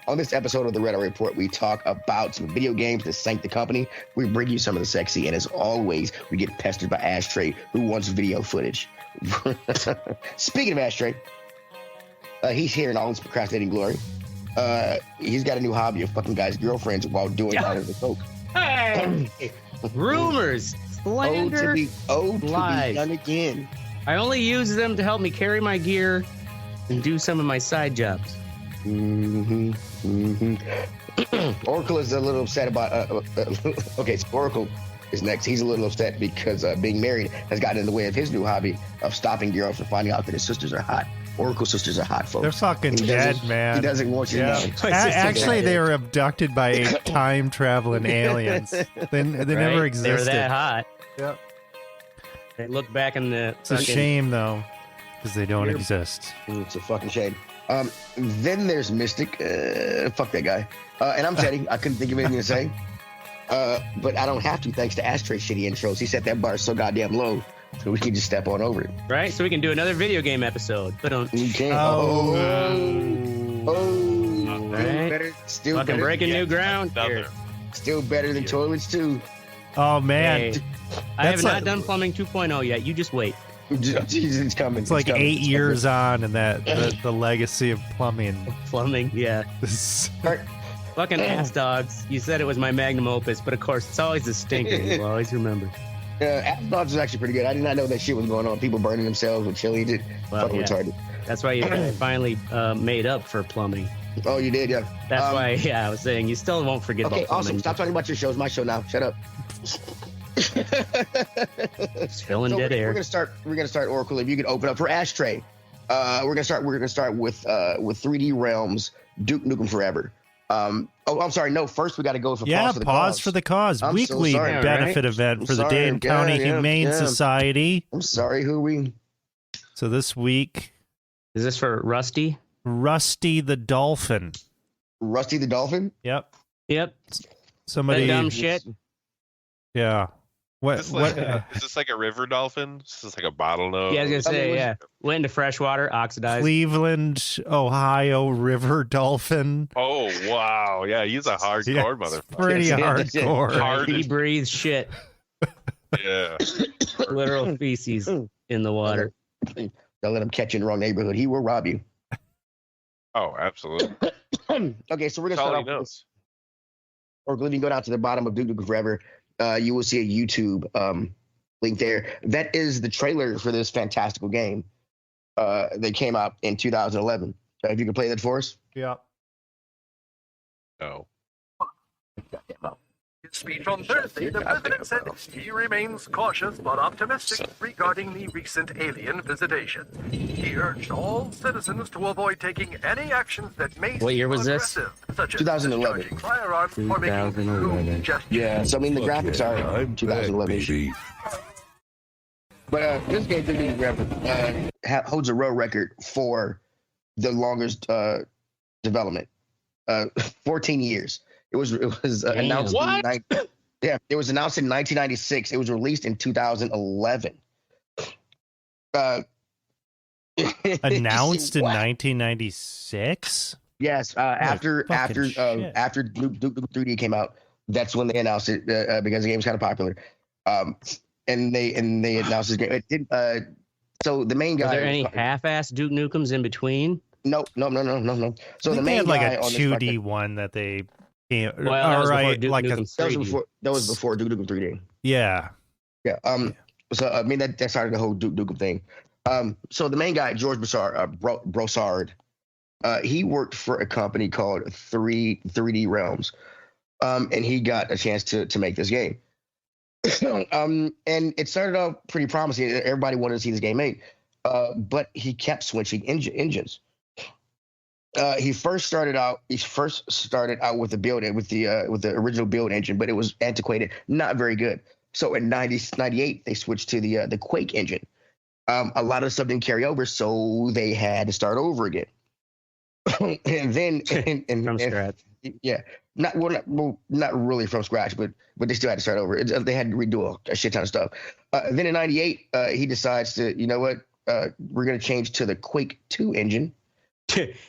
On this episode of the Red Eye Report, we talk about some video games that sank the company. We bring you some of the sexy, and as always, we get pestered by Ashtray, who wants video footage. Speaking of Ashtray, he's here in all his procrastinating glory. He's got a new hobby of fucking guys' girlfriends while doing all of the coke. Hey, rumors, slander, to be lies. done again. I only use them to help me carry my gear and do some of my side jobs. Oracle is a little upset about. Okay, so Oracle is next. He's a little upset because being married has gotten in the way of his new hobby of stopping girls from finding out that his sisters are hot. Oracle sisters are hot, folks. They're fucking dead, man. He doesn't want you to know. Actually, they were abducted by time-traveling aliens. They never existed. They're that hot. Yep. They look back in the... It's a shame, though, because they don't exist. It's a fucking shame. Then there's Mystic. Fuck that guy. And I'm Teddy. I couldn't think of anything to say. But I don't have to, thanks to Ashtray shitty intros. He set that bar so goddamn low, so we can just step on over it. Right? So we can do another video game episode. But You can. Right. Still fucking better. breaking new ground here. Still better than toilets, too. Oh, man. Hey, I have not done plumbing 2.0 yet. You just wait. Jesus, it's coming. It's like 8 years on, and the legacy of plumbing. Plumbing, yeah. Fucking ass dogs. You said it was my magnum opus, but of course, it's always a stinker. You'll always remember. Ass dogs is actually pretty good. I did not know that shit was going on. People burning themselves with chili. Fucking retarded. That's why you finally made up for plumbing. Oh, you did, yeah. That's why, I was saying you still won't forget about plumbing. Okay, awesome. Stop talking about your show. It's my show now. Shut up. Just filling dead air. We're gonna start Oracle. If you could open up for Ashtray, we're gonna start with 3D Realms, Duke Nukem Forever. I'm sorry. No, first we got to go for Pause for the Cause. Weekly benefit event for the Dane County Humane Society. I'm sorry. Who are we? So this week, is this for Rusty? Rusty the Dolphin. Rusty the Dolphin. Yep. Somebody dumb shit. Yeah. Is this like a river dolphin? Is this like a bottlenose? Yeah, I was gonna say, went into freshwater, oxidized. Cleveland, Ohio river dolphin. Oh wow, yeah, he's a hardcore motherfucker. Pretty hardcore. He breathes shit. Yeah. Literal feces in the water. Don't let him catch you in the wrong neighborhood. He will rob you. Oh, absolutely. Okay, so we're gonna start off. Or if you go down to the bottom of Duke Nukem Forever, you will see a YouTube link there. That is the trailer for this fantastical game that came out in 2011. If you can play that for us. Yeah. No. In his speech on Thursday, the president said he remains cautious but optimistic regarding the recent alien visitation. He urged all citizens to avoid taking any actions that may What year seem was this? aggressive, such as 2011. discharging firearms or making rude gestures. Yeah, so I mean the graphics are 2011. But this game, Duke Nukem Forever, holds a world record for the longest development. 14 years. It was announced. It was announced in 1996. It was released in 2011. Announced in 1996. Yes, after Duke 3D came out, that's when they announced it because the game was kind of popular. And they announced this game. It did. So the main guy. Are there any half-assed Duke Nukems in between? No. So the main they had guy like a 2D one that they. That was before Duke Nukem 3D. Yeah. So I mean that started the whole Duke Nukem thing. So the main guy, George Broussard, he worked for a company called 3D Realms, and he got a chance to make this game. And it started out pretty promising. Everybody wanted to see this game made, but he kept switching engines. He first started out with the original build engine, but it was antiquated, not very good. So in 98, they switched to the Quake engine. A lot of stuff didn't carry over, so they had to start over again. And then from scratch. Yeah, not really from scratch, but they still had to start over. They had to redo a shit ton of stuff. Then in 98, he decides to, we're going to change to the Quake 2 engine.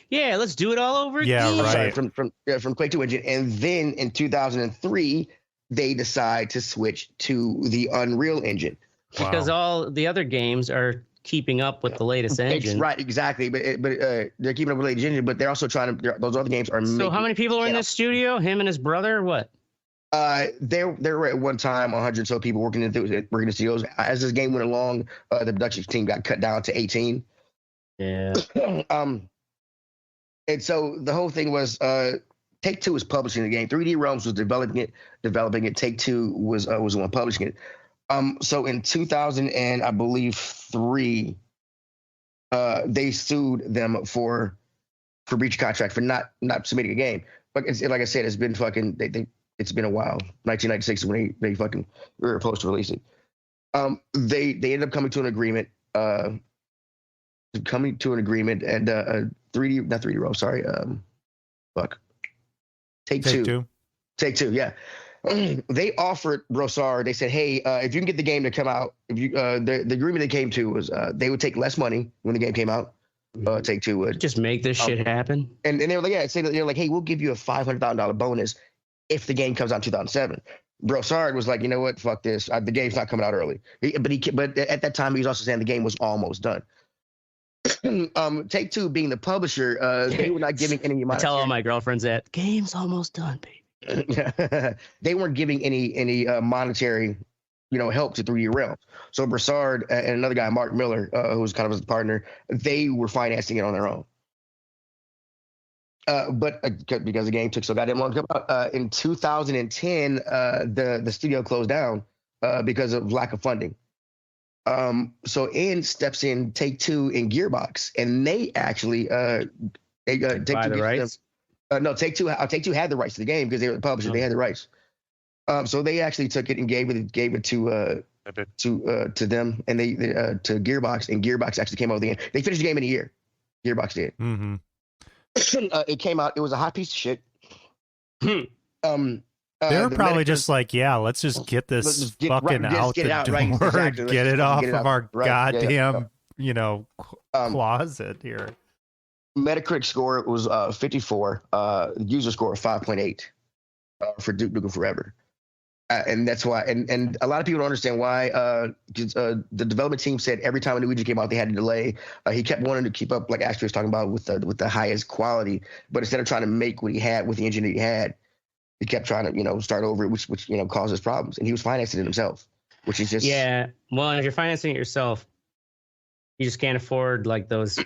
Yeah, let's do it all over Yeah, again. right. Sorry, from Quake 2 engine, and then in 2003 they decide to switch to the Unreal Engine. Because all the other games are keeping up with the latest engine. Right, exactly. But they're keeping up with the latest engine, but they're also trying to. Those other games are. So how many people were in this studio? Him and his brother, or what? There were at one time 100 or so people working in the studios. As this game went along, the production team got cut down to 18. Yeah. And so the whole thing was Take-Two was publishing the game. 3D Realms was developing it. Take-Two was the one publishing it. So in 2000 and I believe 3, they sued them for breach of contract for not submitting a game. But like I said, it's been fucking it's been a while. 1996 is when they fucking were supposed to release it. They ended up coming to an agreement. And 3D Realms, sorry. Take-Two, yeah. They offered Brossard. They said, "Hey, if you can get the game to come out, if you the agreement they came to was they would take less money when the game came out. Take-Two would just make this shit happen." And they were like, "Yeah," they're like, "Hey, we'll give you a $500,000 bonus if the game comes out in 2007." Brossard was like, "You know what? Fuck this. The game's not coming out early." But at that time, he was also saying the game was almost done. Take-Two being the publisher, they were not giving any money. I tell all my girlfriends that game's almost done, baby. They weren't giving any monetary, help to 3D Realms. So Brossard and another guy, Mark Miller, who was kind of his partner, they were financing it on their own. But because the game took so goddamn long to come out, in 2010, the studio closed down because of lack of funding. So N steps in Take-Two and Gearbox, and they actually Take-Two buy the rights. No, Take-Two had the rights to the game because they were the publisher. They had the rights. So they actually took it and gave it to them, and they to Gearbox, and Gearbox actually came out with the game. They finished the game in a year. Gearbox did. Mm-hmm. It came out. It was a hot piece of shit. They were probably just like, yeah, let's just get this fucking out the door. Right, exactly. Get it off of our goddamn, closet here. Metacritic score was 54. User score 5.8 for Duke Nukem Forever. And that's why, and a lot of people don't understand why. The development team said every time a new engine came out, they had to delay. He kept wanting to keep up, like Ashley was talking about, with the highest quality. But instead of trying to make what he had with the engine that he had, he kept trying to, start over, which causes problems. And he was financing it himself, which is just Well, if you're financing it yourself, you just can't afford like those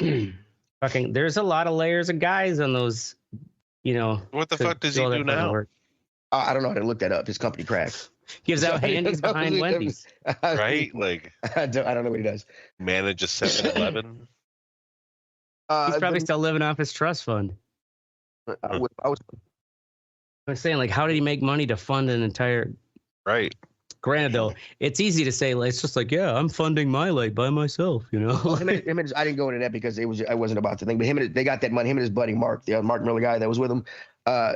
fucking. There's a lot of layers of guys on those. What the fuck does he do now? I don't know how to look that up. His company cracks. Gives out handies behind Wendy's. Right? Like I don't know what he does. Manage a 7-Eleven. He's probably still living off his trust fund. I'm saying, like, how did he make money to fund an entire? Right. Granted, though, it's easy to say, like, it's just like, yeah, I'm funding my light by myself, Well, I didn't go into that because I wasn't about the thing. But they got that money. Him and his buddy Mark, the Mark Miller guy that was with him,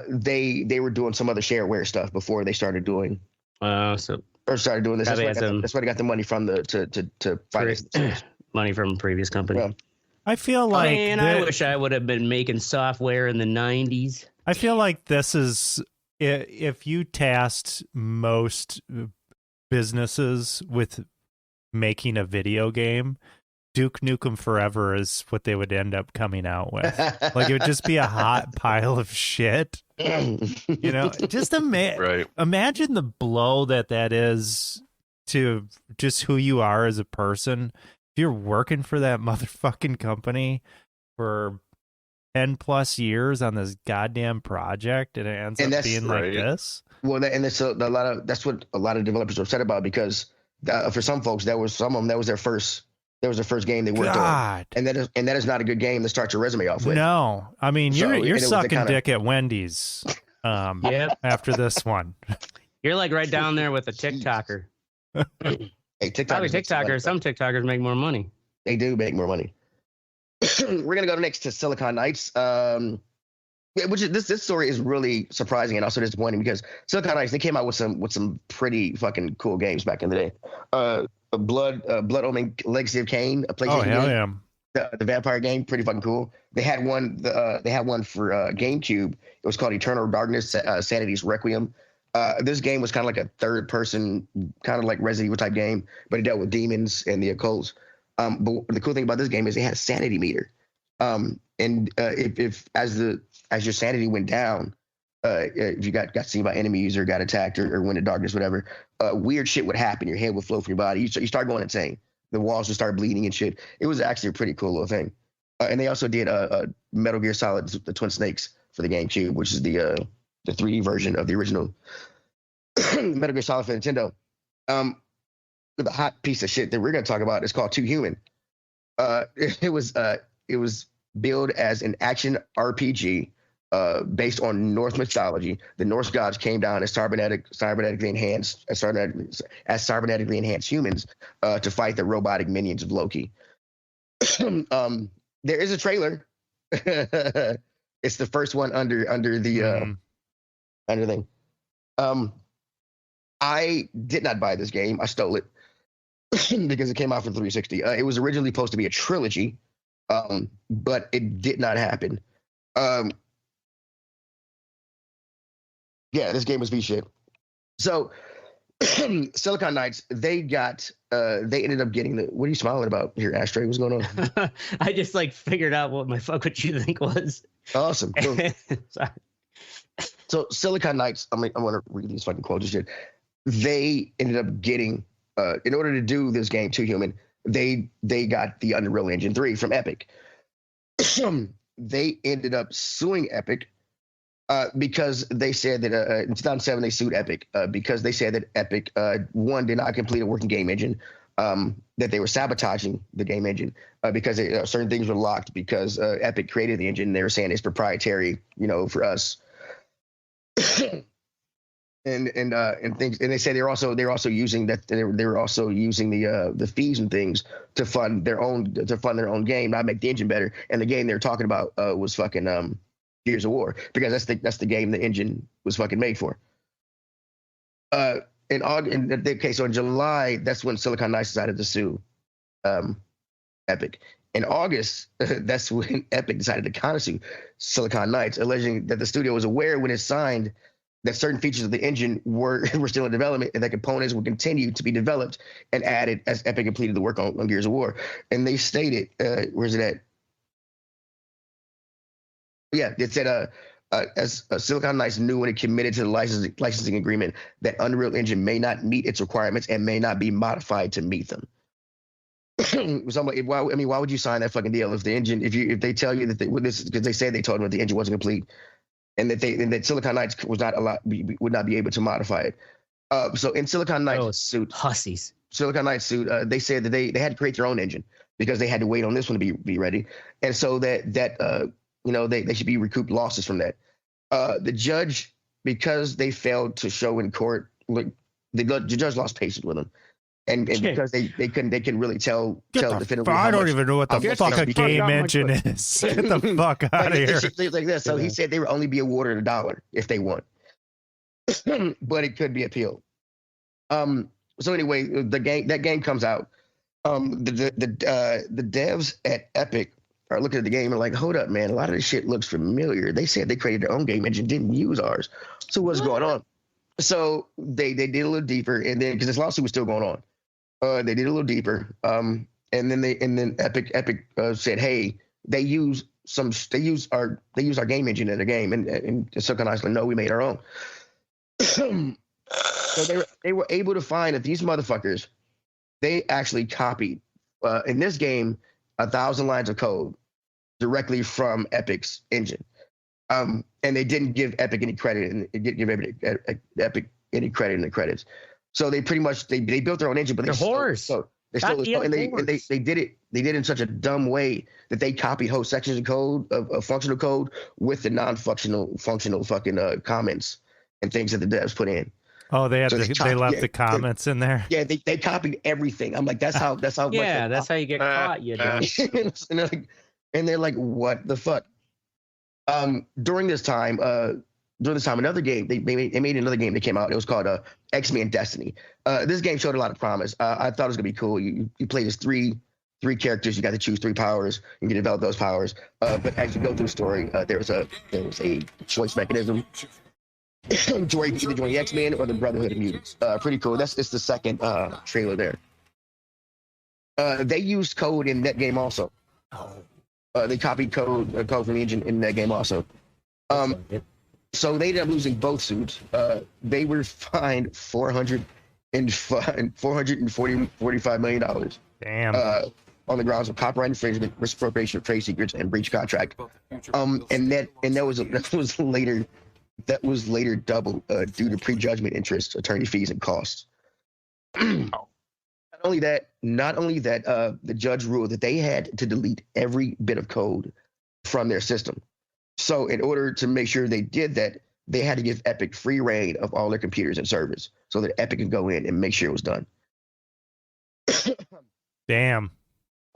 they were doing some other shareware stuff before they started doing. Started doing this. That's why they got the money from to finance money from a previous company. Yeah. I feel like, I wish I would have been making software in the 90s. I feel like this is, if you tasked most businesses with making a video game, Duke Nukem Forever is what they would end up coming out with. Like, it would just be a hot pile of shit. Just imagine the blow that is to just who you are as a person. If you're working for that motherfucking company for 10 plus years on this goddamn project, and it ends up being like this. Well, that's what a lot of developers are upset about, because for some folks, that was their first game they worked on, and that is not a good game to start your resume off with. No, I mean, you're sucking dick at Wendy's. After this one, you're like right down there with a TikToker. Hey, probably TikTokers. Some TikTokers make more money. They do make more money. We're gonna go next to Silicon Knights. Which is this story is really surprising and also disappointing, because Silicon Knights, they came out with some pretty fucking cool games back in the day. Blood Omen Legacy of Kain, a PlayStation game. the vampire game, pretty fucking cool. They had one. They had one for GameCube. It was called Eternal Darkness: Sanity's Requiem. This game was kind of like a third-person, kind of like Resident Evil type game, but it dealt with demons and the occult. But the cool thing about this game is it had a sanity meter. And if as your sanity went down, if you got seen by enemies or got attacked or went to darkness, whatever, weird shit would happen. Your head would flow from your body. You start going insane. The walls would start bleeding and shit. It was actually a pretty cool little thing. And they also did a Metal Gear Solid: The Twin Snakes for the GameCube, which is the 3D version of the original Metal Gear Solid for Nintendo. The hot piece of shit that we're going to talk about is called Too Human. It was billed as an action RPG based on Norse mythology. The Norse gods came down as cybernetically enhanced humans to fight the robotic minions of Loki. There is a trailer. It's the first one under the thing. I did not buy this game. I stole it because it came out for 360. It was originally supposed to be a trilogy, but it did not happen. Yeah, this game was shit. So Silicon Knights, they ended up getting the. What are you smiling about here, Ashtray? What's going on? I just figured out what my fuck what you think was. Awesome. Cool. Sorry. So Silicon Knights, I'm gonna read these fucking quotes and shit. They ended up getting, in order to do this game, Too Human, they got the Unreal Engine 3 from Epic. They ended up suing Epic because they said that in 2007 they sued Epic because they said that Epic, one, did not complete a working game engine, that they were sabotaging the game engine because certain things were locked because Epic created the engine. They were saying it's proprietary, for us. and things, and they say they're also using that they were also using the fees and things to fund their own game, not make the engine better. And the game they're talking about was fucking Gears of War, because that's the game the engine was fucking made for. So in July, that's when Silicon Knights decided to sue Epic. In August, that's when Epic decided to countersue Silicon Knights, alleging that the studio was aware when it signed that certain features of the engine were still in development and that components would continue to be developed and added as Epic completed the work on Gears of War. And they stated, where's it at? Yeah, it said, as Silicon Knights knew when it committed to the licensing agreement that Unreal Engine may not meet its requirements and may not be modified to meet them. So why would you sign that fucking deal if the engine, if they tell you that because they said they told them that the engine wasn't complete and that Silicon Knights would not be able to modify it. So in Silicon Knights suit, hussies. Silicon Knights suit, they said that they had to create their own engine because they had to wait on this one to be ready, and so that they should be recouped losses from that. The judge, because they failed to show in court, the judge lost patience with them. And because they couldn't really tell definitively. I don't even know what the fuck a game engine is. Get the fuck out of here. Like this. So he said they would only be awarded $1 if they won, but it could be appealed. So anyway, that game comes out. The devs at Epic are looking at the game and like, hold up, man, a lot of this shit looks familiar. They said they created their own game engine, didn't use ours. So what's going on? So they did a little deeper, and then because this lawsuit was still going on. They did a little deeper, and then Epic said, "Hey, they use our game engine in the game," and Silicon Knights like, "No, we made our own." So they were able to find that these motherfuckers, they actually copied in this game 1,000 lines of code directly from Epic's engine, and they didn't give Epic any credit, and didn't give Epic any credit in the credits. So they pretty much they built their own engine, but they're whores. So they did it in such a dumb way that they copied whole sections of code of functional code with the non-functional fucking comments and things that the devs put in. Oh, they left the comments in there. Yeah, they copied everything. I'm like, that's how. Yeah, that's how you get caught. You know. And they're like, what the fuck? During this time, another game they made another game that came out. It was called X-Men Destiny. This game showed a lot of promise. I thought it was gonna be cool. You play this three 3 characters. You got to choose 3 powers. You can develop those powers. But as you go through the story, there was a choice mechanism to where you can either join the X-Men or the Brotherhood of Mutants. Pretty cool. It's the second trailer there. They used code in that game also. They copied code from the engine in that game also. So they ended up losing both suits. They were fined $445 million. Damn. On the grounds of copyright infringement, misappropriation of trade secrets, and breach of contract. And that was later doubled due to prejudgment interest, attorney fees, and costs. Not only that, the judge ruled that they had to delete every bit of code from their system. So in order to make sure they did that, they had to give Epic free reign of all their computers and servers so that Epic could go in and make sure it was done. Damn.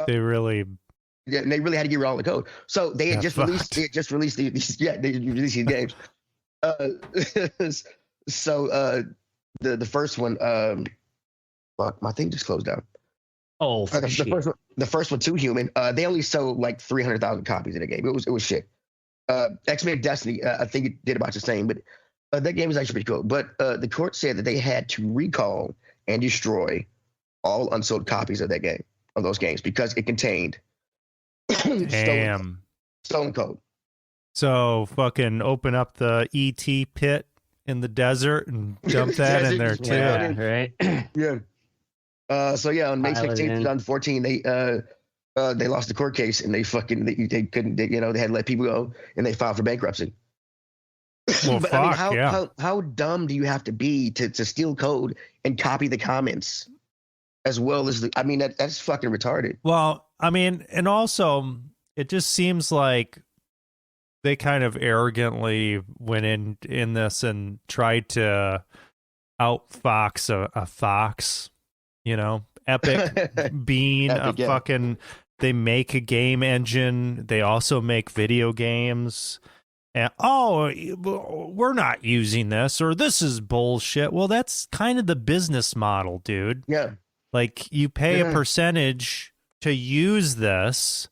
They really had to get rid of all the code. So they had just released these games. So the first one, fuck, my thing just closed down. Oh, the first one, Too Human. They only sold like 300,000 copies of the game. It was shit. X-Men Destiny, I think it did about the same, but that game was actually pretty cool. But the court said that they had to recall and destroy all unsold copies of that game, of those games, because it contained stolen code. So fucking open up the ET pit in the desert and dump that in there too. Yeah, right? Yeah. So yeah, on May 16th, 2014, they lost the court case and they couldn't, they had to let people go and they filed for bankruptcy. Well, but fuck, I mean, how dumb do you have to be to steal code and copy the comments as well as that's fucking retarded. Well, I mean, and also it just seems like they kind of arrogantly went in this and tried to outfox a fox, Epic being Epic, fucking, they make a game engine. They also make video games. And, we're not using this, or this is bullshit. Well, that's kind of the business model, dude. Yeah. Like, you pay a percentage to use this.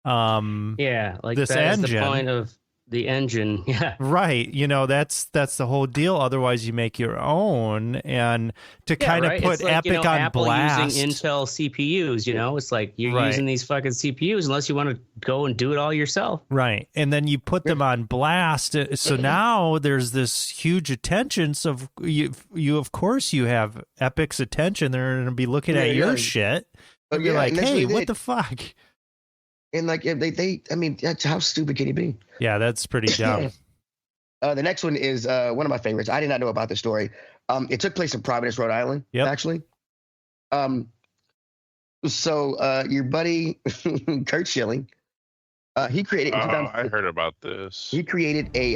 Yeah, like this that engine. Is the point of the engine. Yeah, right. That's the whole deal. Otherwise, you make your own, and to kind of put Epic on Apple blast. Using Intel CPUs, it's like you're using these fucking CPUs unless you want to go and do it all yourself. Right, and then you put them on blast. So now there's this huge attention. So you of course you have Epic's attention. They're going to be looking at your shit. But you're like, hey, what the fuck? And like that's how stupid can you be? Yeah, that's pretty dumb. The next one is one of my favorites. I did not know about this story. It took place in Providence, Rhode Island, actually. So your buddy Kurt Schilling, he created. I heard about this. He created a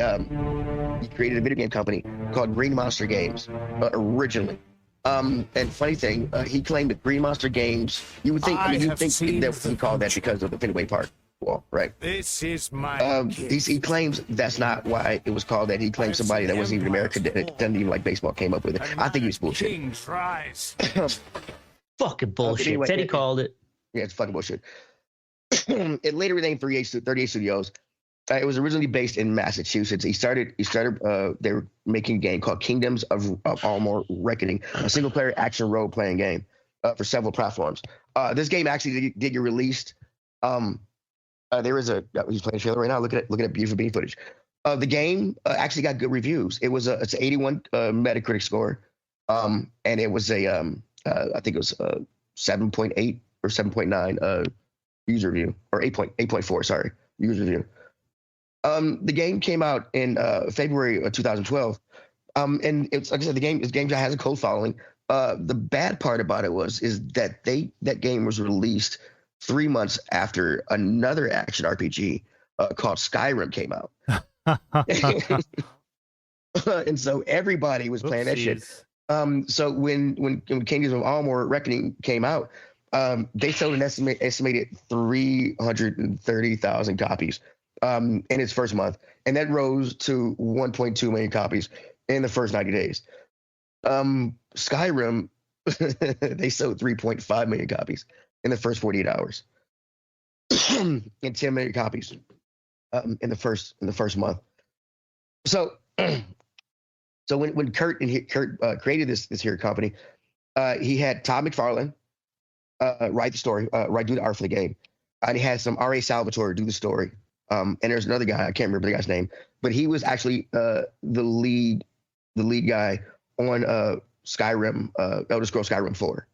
video game company called Green Monster Games originally. And funny thing, he claimed that Green Monster Games. You would think that we call that because of the Fenway Park wall, right? This is my. He claims that's not why it was called that. He claims somebody that wasn't even American, that doesn't even like baseball, came up with it. I think he's bullshit. Fucking bullshit. Anyway, Teddy called it. Yeah, it's fucking bullshit. It later renamed 38 Studios. It was originally based in Massachusetts. He started. They were making a game called Kingdoms of Amalur Reckoning, a single-player action role-playing game for several platforms. This game actually did get released. There is he's playing a trailer right now. Look at beautiful bean footage. The game actually got good reviews. It's an 81 Metacritic score, and it was I think it was 7.8 or 7.9 user review, or 8.4. Sorry, user review. The game came out in February of 2012, and it's like I said, this game has a cult following. The bad part about it is that that game was released 3 months after another action RPG called Skyrim came out, and so everybody was playing that shit. So when Kingdoms of Amalur Reckoning came out, they sold an estimated 330,000 copies. In its first month, and that rose to 1.2 million copies in the first 90 days. Skyrim, they sold 3.5 million copies in the first 48 hours, and 10 million copies in the first month. So, when Kurt created this here company, he had Todd McFarlane write the story, do the art for the game, and he had some R.A. Salvatore do the story. And there's another guy, I can't remember the guy's name, but he was actually the lead guy on Skyrim, Elder Scrolls Skyrim 4,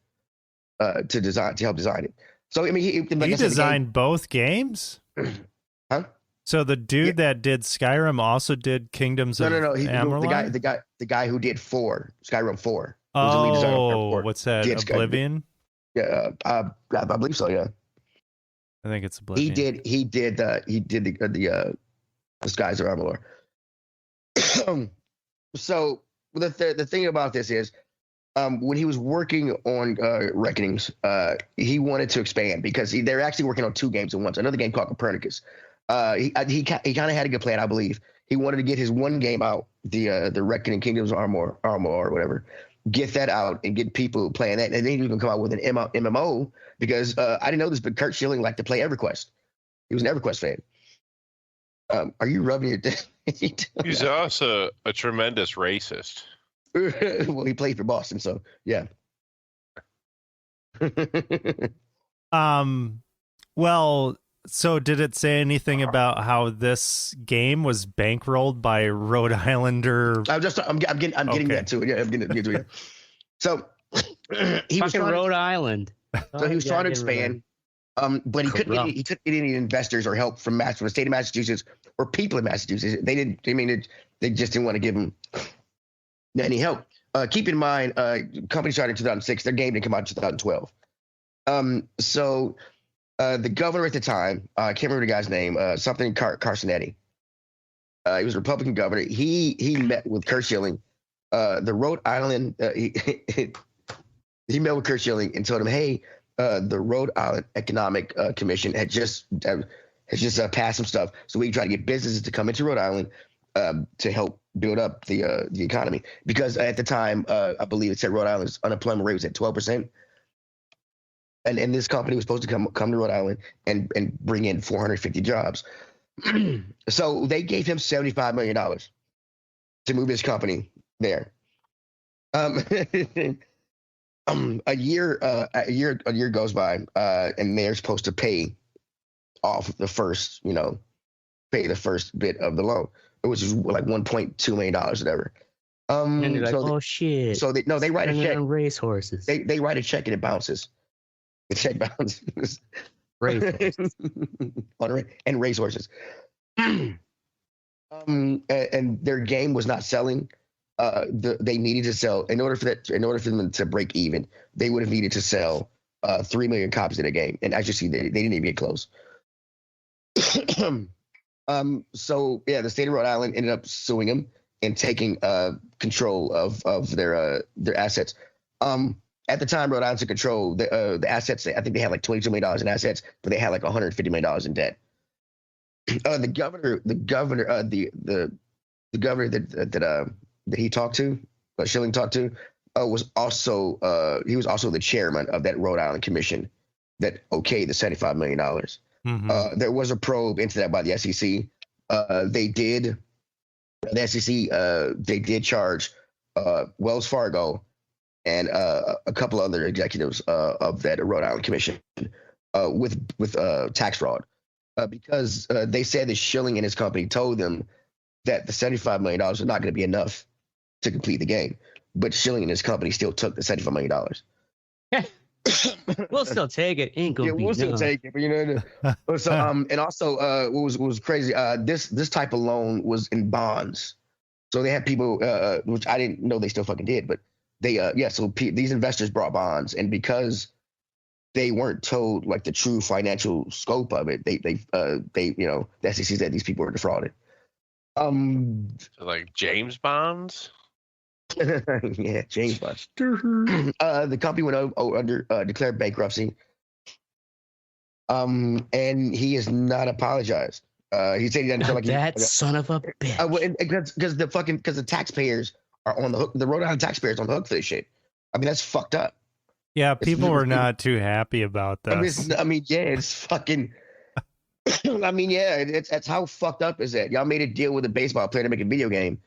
to help design it. So I mean, he designed both games. Huh? So the dude that did Skyrim also did Kingdoms of Amalur? The guy who did Skyrim 4. Oh, what's that? Oblivion? Yeah, I believe so. Yeah, I think it's Oblivion. He did the Skies of Amalur. So the thing about this is, when he was working on Reckonings, he wanted to expand because they're actually working on 2 games at once. Another game called Copernicus. He kind of had a good plan, I believe. He wanted to get his one game out, the Reckoning Kingdoms of Amalur or whatever. Get that out and get people playing that, and then he even come out with an MMO because I didn't know this, but Kurt Schilling liked to play EverQuest. He was an EverQuest fan. Are you rubbing your dick? He's also a tremendous racist. Well, he played for Boston, so yeah. Well, so did it say anything about how this game was bankrolled by Rhode Islander? I'm getting that to it. Yeah, I'm getting to it. So he was Rhode Island. So he was trying to expand, but he couldn't get any investors or help from the state of Massachusetts or people in Massachusetts. They didn't. I mean, they just didn't want to give him any help. Keep in mind, company started in 2006. Their game didn't come out in 2012. So the governor at the time, I can't remember the guy's name, something Carsonetti. He was a Republican governor. He met with Kurt Schilling. The Rhode Island, he met with Kurt Schilling and told him, hey, the Rhode Island Economic Commission has just passed some stuff, so we can try to get businesses to come into Rhode Island to help build up the economy. Because at the time, I believe it said Rhode Island's unemployment rate was at 12%. And this company was supposed to come to Rhode Island and bring in 450 jobs. So they gave him $75 million to move his company there. A year goes by, and they're supposed to pay off the first bit of the loan, which is like $1.2 million, whatever. And they're like, oh shit! So they write a check. Racehorses. They write a check and it bounces. The check bounces. Racehorses. And racehorses. And their game was not selling. They needed to sell in order for them to break even. They would have needed to sell 3 million copies of the game, and as you see, they didn't even get close. So yeah, the state of Rhode Island ended up suing them and taking control of their assets. At the time, Rhode Island took control. The assets, I think they had like $22 million in assets, but they had like $150 million in debt. The governor that he talked to, Schilling talked to, was also the chairman of that Rhode Island commission that okayed the $75 million. Mm-hmm. There was a probe into that by the SEC. They did charge Wells Fargo and a couple other executives of that Rhode Island commission with tax fraud because they said that Schilling and his company told them that the $75 million was not going to be enough to complete the game, but Schilling and his company still took the $75 million. We'll still take it. Ain't gonna be we'll still take it, but so and also what was crazy, this type of loan was in bonds, so they had people which I didn't know they still fucking did, but they these investors brought bonds, and because they weren't told like the true financial scope of it, the SEC said these people were defrauded. So like James Bonds. Yeah, James Bond. The company went under declared bankruptcy. And he has not apologized. He said he doesn't feel like that son of a bitch. Because the taxpayers are on the hook. The Rhode Island taxpayers are on the hook for this shit. I mean, that's fucked up. Yeah, people were not too happy about this. I mean, yeah, it's fucking. I mean, yeah, that's how fucked up is that? Y'all made a deal with a baseball player to make a video game,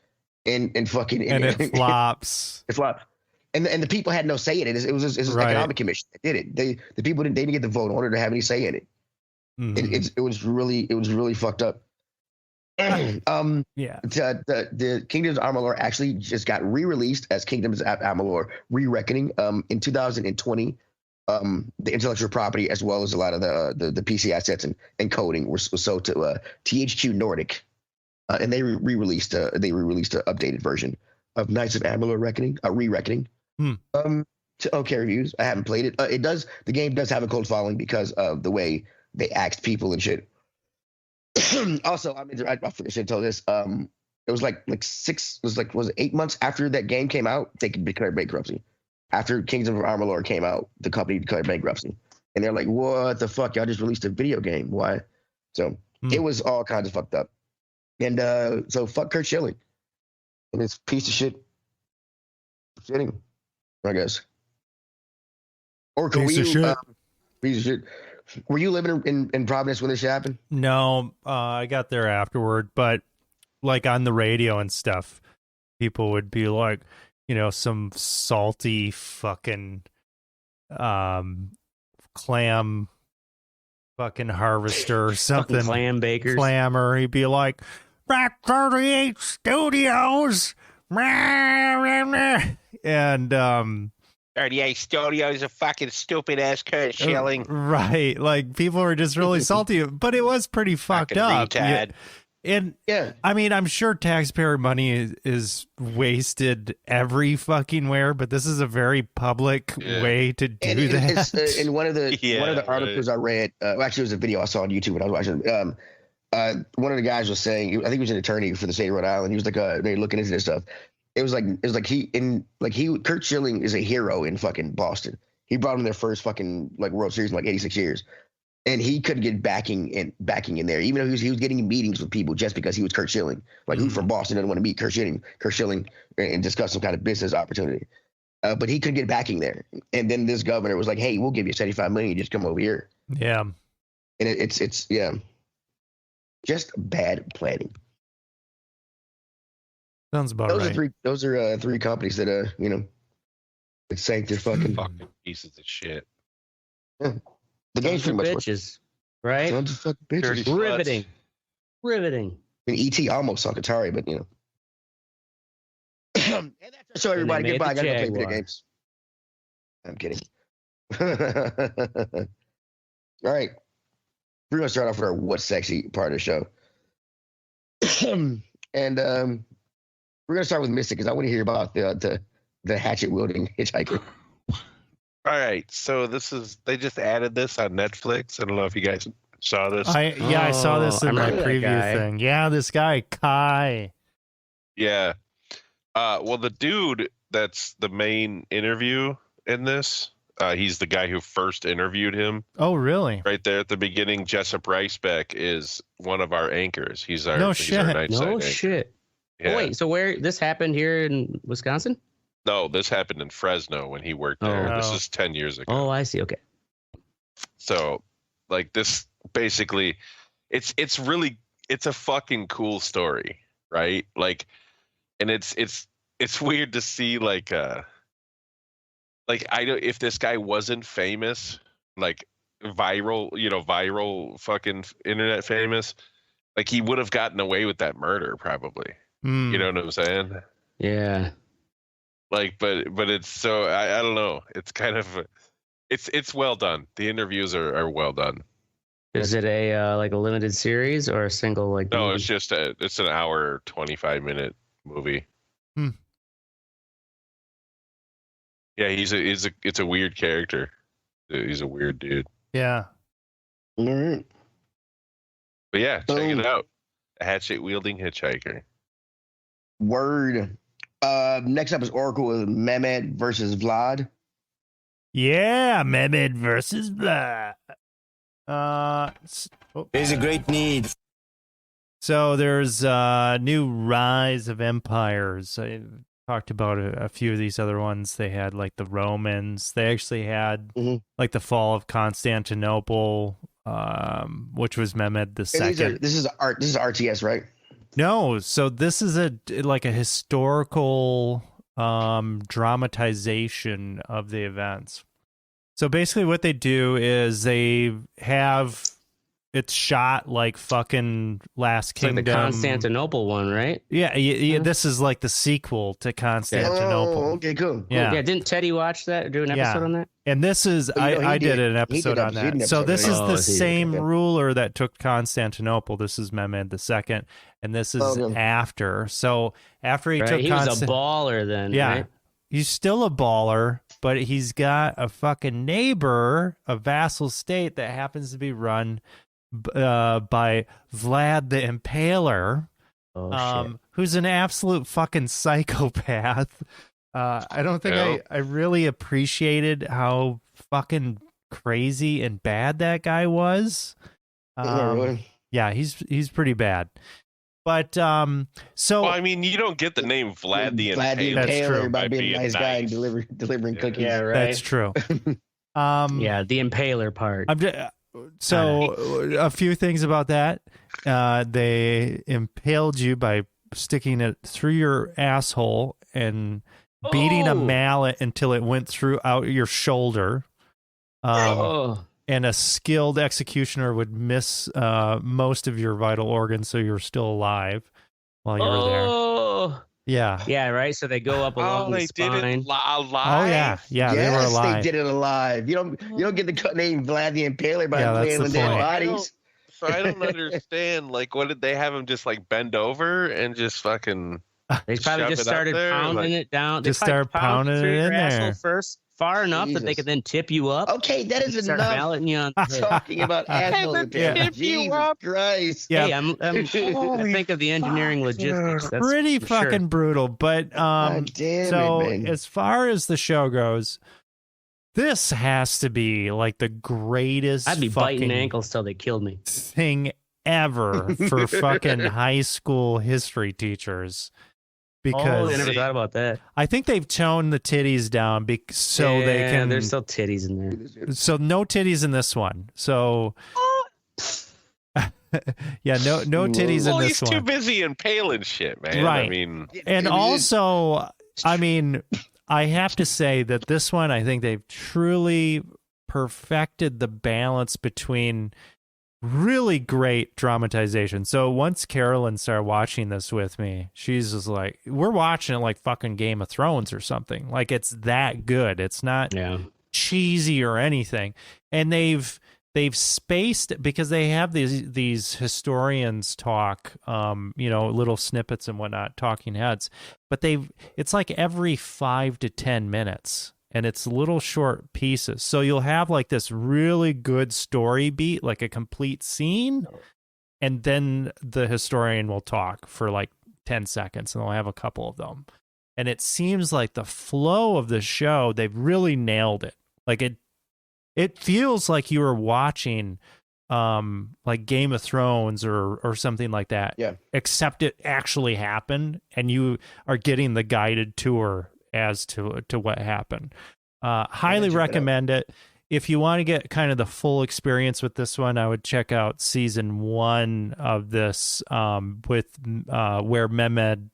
and fucking and it flops. It flopped, and the people had no say in it. It was the economic commission that did it. The people didn't get the vote in order to have any say in it. Mm-hmm. It was really fucked up. Yeah. The Kingdoms of Amalur actually just got re-released as Kingdoms of Amalur: Re-Reckoning in 2020. The intellectual property as well as a lot of the PC assets and coding was sold to THQ Nordic, and they re-released an updated version of Knights of Amalur: Re-Reckoning. To okay reviews. I haven't played it. The game does have a cult following because of the way they axed people and shit. Also, I mean, I should tell this. It was like 8 months after that game came out, they declared bankruptcy. After Kingdoms of Amalur came out, the company declared bankruptcy, and they're like, "What the fuck? Y'all just released a video game? Why?" So it was all kinds of fucked up. And so fuck Kurt Schilling and this piece of shit shitting, I guess. Or piece of shit. Were you living in Providence when this happened? No, I got there afterward, but like on the radio and stuff, people would be like, some salty fucking clam fucking harvester or something. Clam bakers. Clammer. He'd be like, Back 38 Studios. And 38 Studios, a fucking stupid ass Kurt Schilling. Right. Like, people were just really salty, but it was pretty fucked up. Retard. And I mean, I'm sure taxpayer money is wasted every fucking where, but this is a very public way to do that. It's, in one of the articles I read, actually, it was a video I saw on YouTube when I was watching. One of the guys was saying, I think he was an attorney for the state of Rhode Island. He was like, they're looking into this stuff. It was like Kurt Schilling is a hero in fucking Boston. He brought him their first fucking like World Series in like 86 years. And he couldn't get backing in there, even though he was getting meetings with people just because he was Kurt Schilling. Like, who from Boston doesn't want to meet Kurt Schilling and discuss some kind of business opportunity? But he couldn't get backing there. And then this governor was like, "Hey, we'll give you $75 million. Just come over here." Yeah. And it's just bad planning. Sounds about right. Those are three companies that that sank their fucking pieces of shit. Yeah. The game's pretty much bitches, right? Tons of fucking bitches. Riveting. I mean, ET almost sunk Atari, but And that's so everybody, goodbye. I gotta go play video games. I'm kidding. All right. We're gonna start off with our what's sexy part of the show. And we're gonna start with Mystic because I want to hear about the hatchet wielding hitchhiker. All right, so they just added this on Netflix. I don't know if you guys saw this. I saw this in my preview thing. Yeah, this guy Kai. Yeah. Well, the dude that's the main interview in this, he's the guy who first interviewed him. Oh, really? Right there at the beginning, Jessup Ricebeck is one of our anchors. He's our No shit. Yeah. Oh, wait, so where this happened here in Wisconsin? No, this happened in Fresno when he worked there. This is 10 years ago. Oh, I see. Okay. So, like, this basically, it's a fucking cool story, right? Like, and it's weird to see if this guy wasn't famous, like viral fucking internet famous, like he would have gotten away with that murder probably. You know what I'm saying? Yeah. Like, but it's so I don't know. It's kind of it's well done. The interviews are well done. Is it a like a limited series or a single like? No, movie? it's an hour 25-minute movie. Yeah, it's a weird character. He's a weird dude. Yeah. All right. But yeah, check it out. A hatchet wielding hitchhiker. Word. Next up is Oracle with Mehmed versus Vlad. Yeah, Mehmed versus Vlad. There's a great need. So there's new Rise of Empires. talked about a few of these other ones. They had like the Romans. They actually had like the fall of Constantinople, which was Mehmed the Second. This is RTS, right? No, so this is a historical dramatization of the events. So basically what they do is they have it's shot like fucking Last Kingdom. Like the Constantinople one, right? Yeah, this is like the sequel to Constantinople. Oh, okay, cool. Yeah. Didn't Teddy watch that or do an episode on that? And this is I did an episode on that. So this is the same ruler that took Constantinople. This is Mehmed II, and this is after. So after he took he was a baller then. Yeah. Right? He's still a baller, but he's got a fucking neighbor, a vassal state that happens to be run by Vlad the Impaler, who's an absolute fucking psychopath. I don't think I really appreciated how fucking crazy and bad that guy was. Yeah, he's pretty bad. But so well, I mean, you don't get the name Vlad the Impaler. That's true. By being a nice guy and delivering cookies. Yeah, right. That's true. Yeah, the Impaler part. So a few things about that. They impaled you by sticking it through your asshole and beating a mallet until it went out your shoulder. And a skilled executioner would miss most of your vital organs, so you're still alive while you were there. Yeah. Yeah, right? So they go up along the spine. Did it alive? Oh, yeah. Yeah, yes, they were alive. They did it alive. You don't get the name Vlad the Impaler by playing with dead bodies. So I don't understand. Like, what did they have him just like bend over and just fucking? They probably just started pounding it down. Just started pounding it in there first, far enough that they could then tip you up. Okay, that is enough. Malleting you on the head. Talking about asshole. Jesus Christ. Yeah. Hey, I think of the engineering logistics. That's pretty fucking brutal. But as far as the show goes, this has to be like the greatest. I'd be biting ankles till they killed me. Thing ever for fucking high school history teachers. Because I never thought about that. I think they've toned the titties down they can. There's still titties in there. So no titties in this one. So yeah, no titties in this one. He's too busy impaling shit, man. Right. I mean, and also, I mean, I have to say that this one, I think they've truly perfected the balance between really great dramatization. So once Carolyn started watching this with me, she's just like, we're watching it like fucking Game of Thrones or something. Like, it's that good. It's not cheesy or anything. And they've spaced, because they have these historians talk, little snippets and whatnot, talking heads, but it's like every 5 to 10 minutes. And it's little short pieces. So you'll have like this really good story beat, like a complete scene. And then the historian will talk for like 10 seconds and they'll have a couple of them. And it seems like the flow of the show, they've really nailed it. Like it feels like you were watching like Game of Thrones or something like that. Yeah. Except it actually happened and you are getting the guided tour as to what happened. Highly recommend it. If you want to get kind of the full experience with this one, I would check out season 1 of this with where Mehmed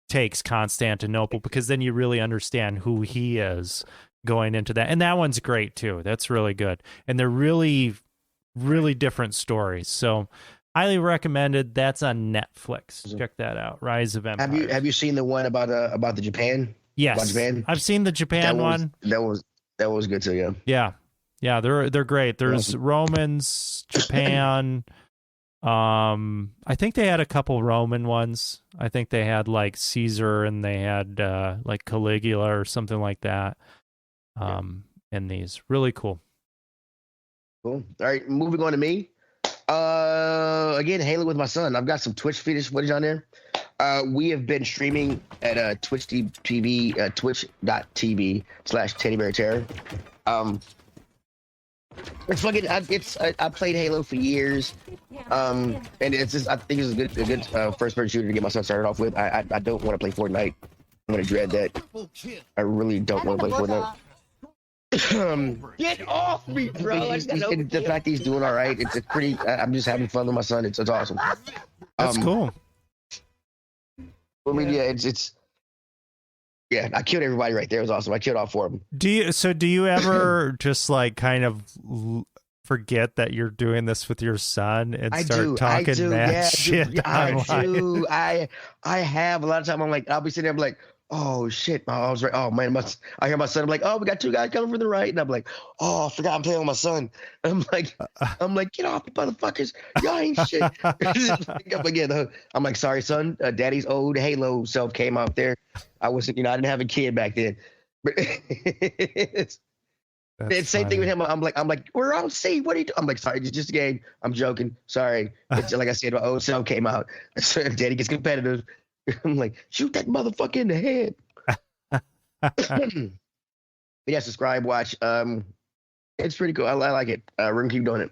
takes Constantinople, because then you really understand who he is going into that. And that one's great too. That's really good. And they're really, really different stories. So highly recommended. That's on Netflix. Check that out. Rise of Empires. Have you seen the one about the Japan? Yes, I've seen the Japan one. That was good too. Yeah, they're great. There's Romans, Japan. I think they had a couple Roman ones. I think they had like Caesar and they had like Caligula or something like that. In these, really cool. Cool. All right, moving on to me. Again, Halo with my son. I've got some Twitch footage on there. We have been streaming at twitch.tv /TeddyBearTerror. It's fucking. I played Halo for years, and it's just, I think it's a good first person shooter to get my son started off with. I don't want to play Fortnite. gonna dread that. I really don't want to play Fortnite. Get off me, bro! The fact he's doing all right, it's pretty. I'm just having fun with my son. It's awesome. That's cool. I mean, yeah, it's. Yeah, I killed everybody right there. It was awesome. I killed all 4 of them. Do you ever just like kind of forget that you're doing this with your son and start talking mad shit online? I have a lot of time. I'm like, I'll be sitting there, I'm like, oh shit, I was right. Oh man, I hear my son. I'm like, oh, we got 2 guys coming from the right, and I'm like, oh, I forgot I'm playing with my son. I'm like, get off, motherfuckers, y'all ain't shit. I'm like, sorry, son. Daddy's old Halo self came out there. I wasn't, I didn't have a kid back then. But it's same thing with him. I'm like, we're on C. What are you doing? I'm like, sorry, it's just a game. I'm joking. Sorry. It's like I said, my old self came out. So Daddy gets competitive. I'm like, shoot that motherfucker in the head. Yeah, subscribe, watch. It's pretty cool. I like it. We're gonna keep doing it.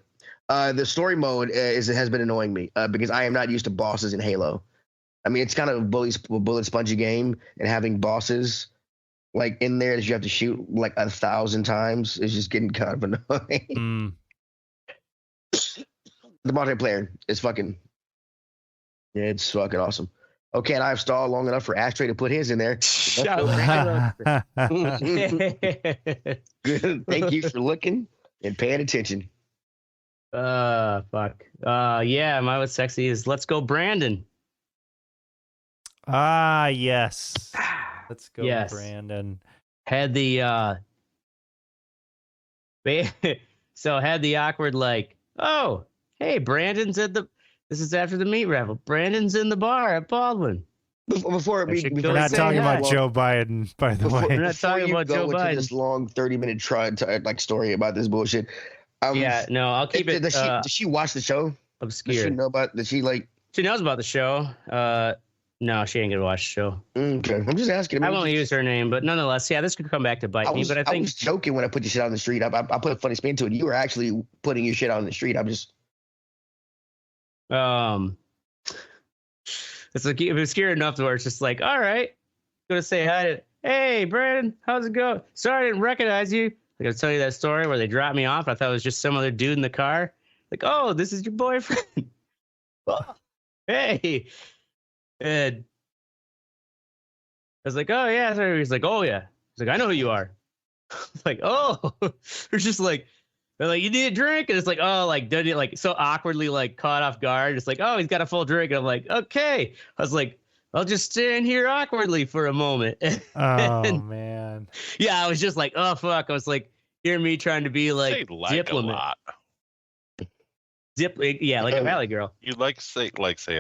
The story mode has been annoying me because I am not used to bosses in Halo. I mean, it's kind of a bullet spongy game, and having bosses like in there that you have to shoot like 1,000 times is just getting kind of annoying. The multiplayer is it's fucking awesome. Okay, and I've stalled long enough for Ashtray to put his in there. Good. Thank you for looking and paying attention. Fuck. Yeah, my what's sexy is let's go, Brandon. Yes. Let's go, yes. Brandon. Had the had the awkward like, oh, hey, Brandon's at the. This is after the meat raffle. Brandon's in the bar at Baldwin. We're not talking about Joe Biden, by the way. We're not talking about Joe Biden. This long 30-minute story about this bullshit. No, I'll keep it. Does she watch the show? Obscure. Does she know about? Does she like? She knows about the show. No, she ain't gonna watch the show. Okay, I'm just asking. I won't use her name, but nonetheless, yeah, this could come back to bite me. But I think I was joking when I put your shit on the street. I put a funny spin to it. You were actually putting your shit on the street. I'm just. It's like it was scary enough to where it's just like, all right, gonna say hi to, hey, Brandon, how's it going? Sorry, I didn't recognize you. I gotta tell you that story where they dropped me off. I thought it was just some other dude in the car. Like, oh, this is your boyfriend. Hey, and I was like, oh yeah. So he's like, oh yeah. He's like, I know who you are. It's like, oh, it's just like. They're like, you need a drink? And it's like, oh, like, did it like so awkwardly, like caught off guard. It's like, oh, he's got a full drink. And I'm like, okay. I was like, I'll just stand here awkwardly for a moment. Oh, man. Yeah, I was just like, oh, fuck. I was like, hear me trying to be like diplomat. A lot. Yeah, like a Valley girl. You saying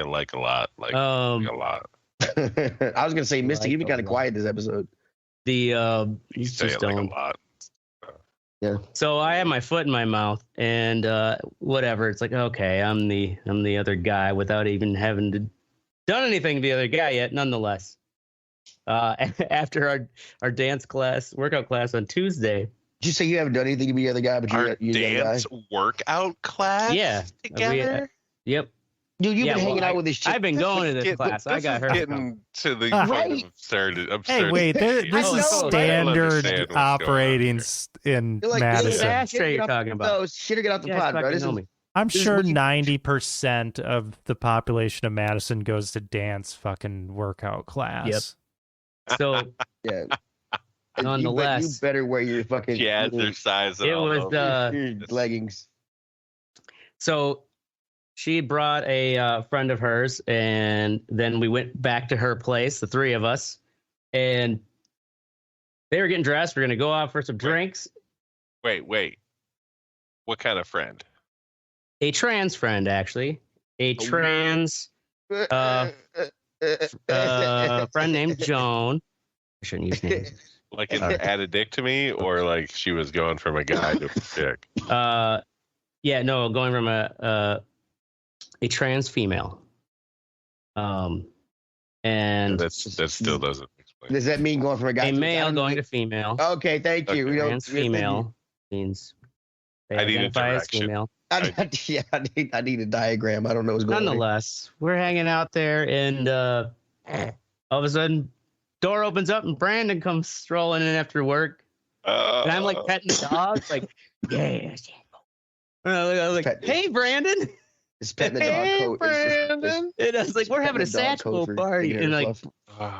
like a lot. Like a lot. I was going to say, Mystic, you've been kind of quiet this episode. You say it like a lot. Yeah. So I had my foot in my mouth and whatever. It's like, okay, I'm the other guy without even having done anything to the other guy yet. Nonetheless, after our dance class, workout class on Tuesday. Did you say you haven't done anything to be the other guy, but you're the other guy? Workout class? Yeah. Together? Yep. Dude, you've been hanging out with this chick. I've been going to this class. I got her. Getting to the point of absurd. Hey, wait, this is standard operating in Madison. Ashtray you're talking about. Shit, get out the pot, bro. I'm sure 90% of the population of Madison goes to dance fucking workout class. Yep. So, yeah. Nonetheless, you better wear your fucking jazzercise. It was your leggings. So she brought a friend of hers, and then we went back to her place, the 3 of us, and they were getting dressed. We're going to go out for some drinks. Wait. What kind of friend? A trans friend, actually. A trans friend named Joan. I shouldn't use names. Like add a dick to me, or like she was going from a guy to a chick? Yeah, no, going from a trans female. And that still doesn't explain. Does that mean going from a guy? A male going to female. Okay, thank you. Okay. Trans female means they identify as female. I need a diagram. I don't know what's going on. Nonetheless, we're hanging out there, and all of a sudden, door opens up and Brandon comes strolling in after work. And I'm like petting the dog, like, yes. And I was like, hey, Brandon. It's petting the dog Hey, coat. Brandon. And I was like, we're having a satchel party. And like,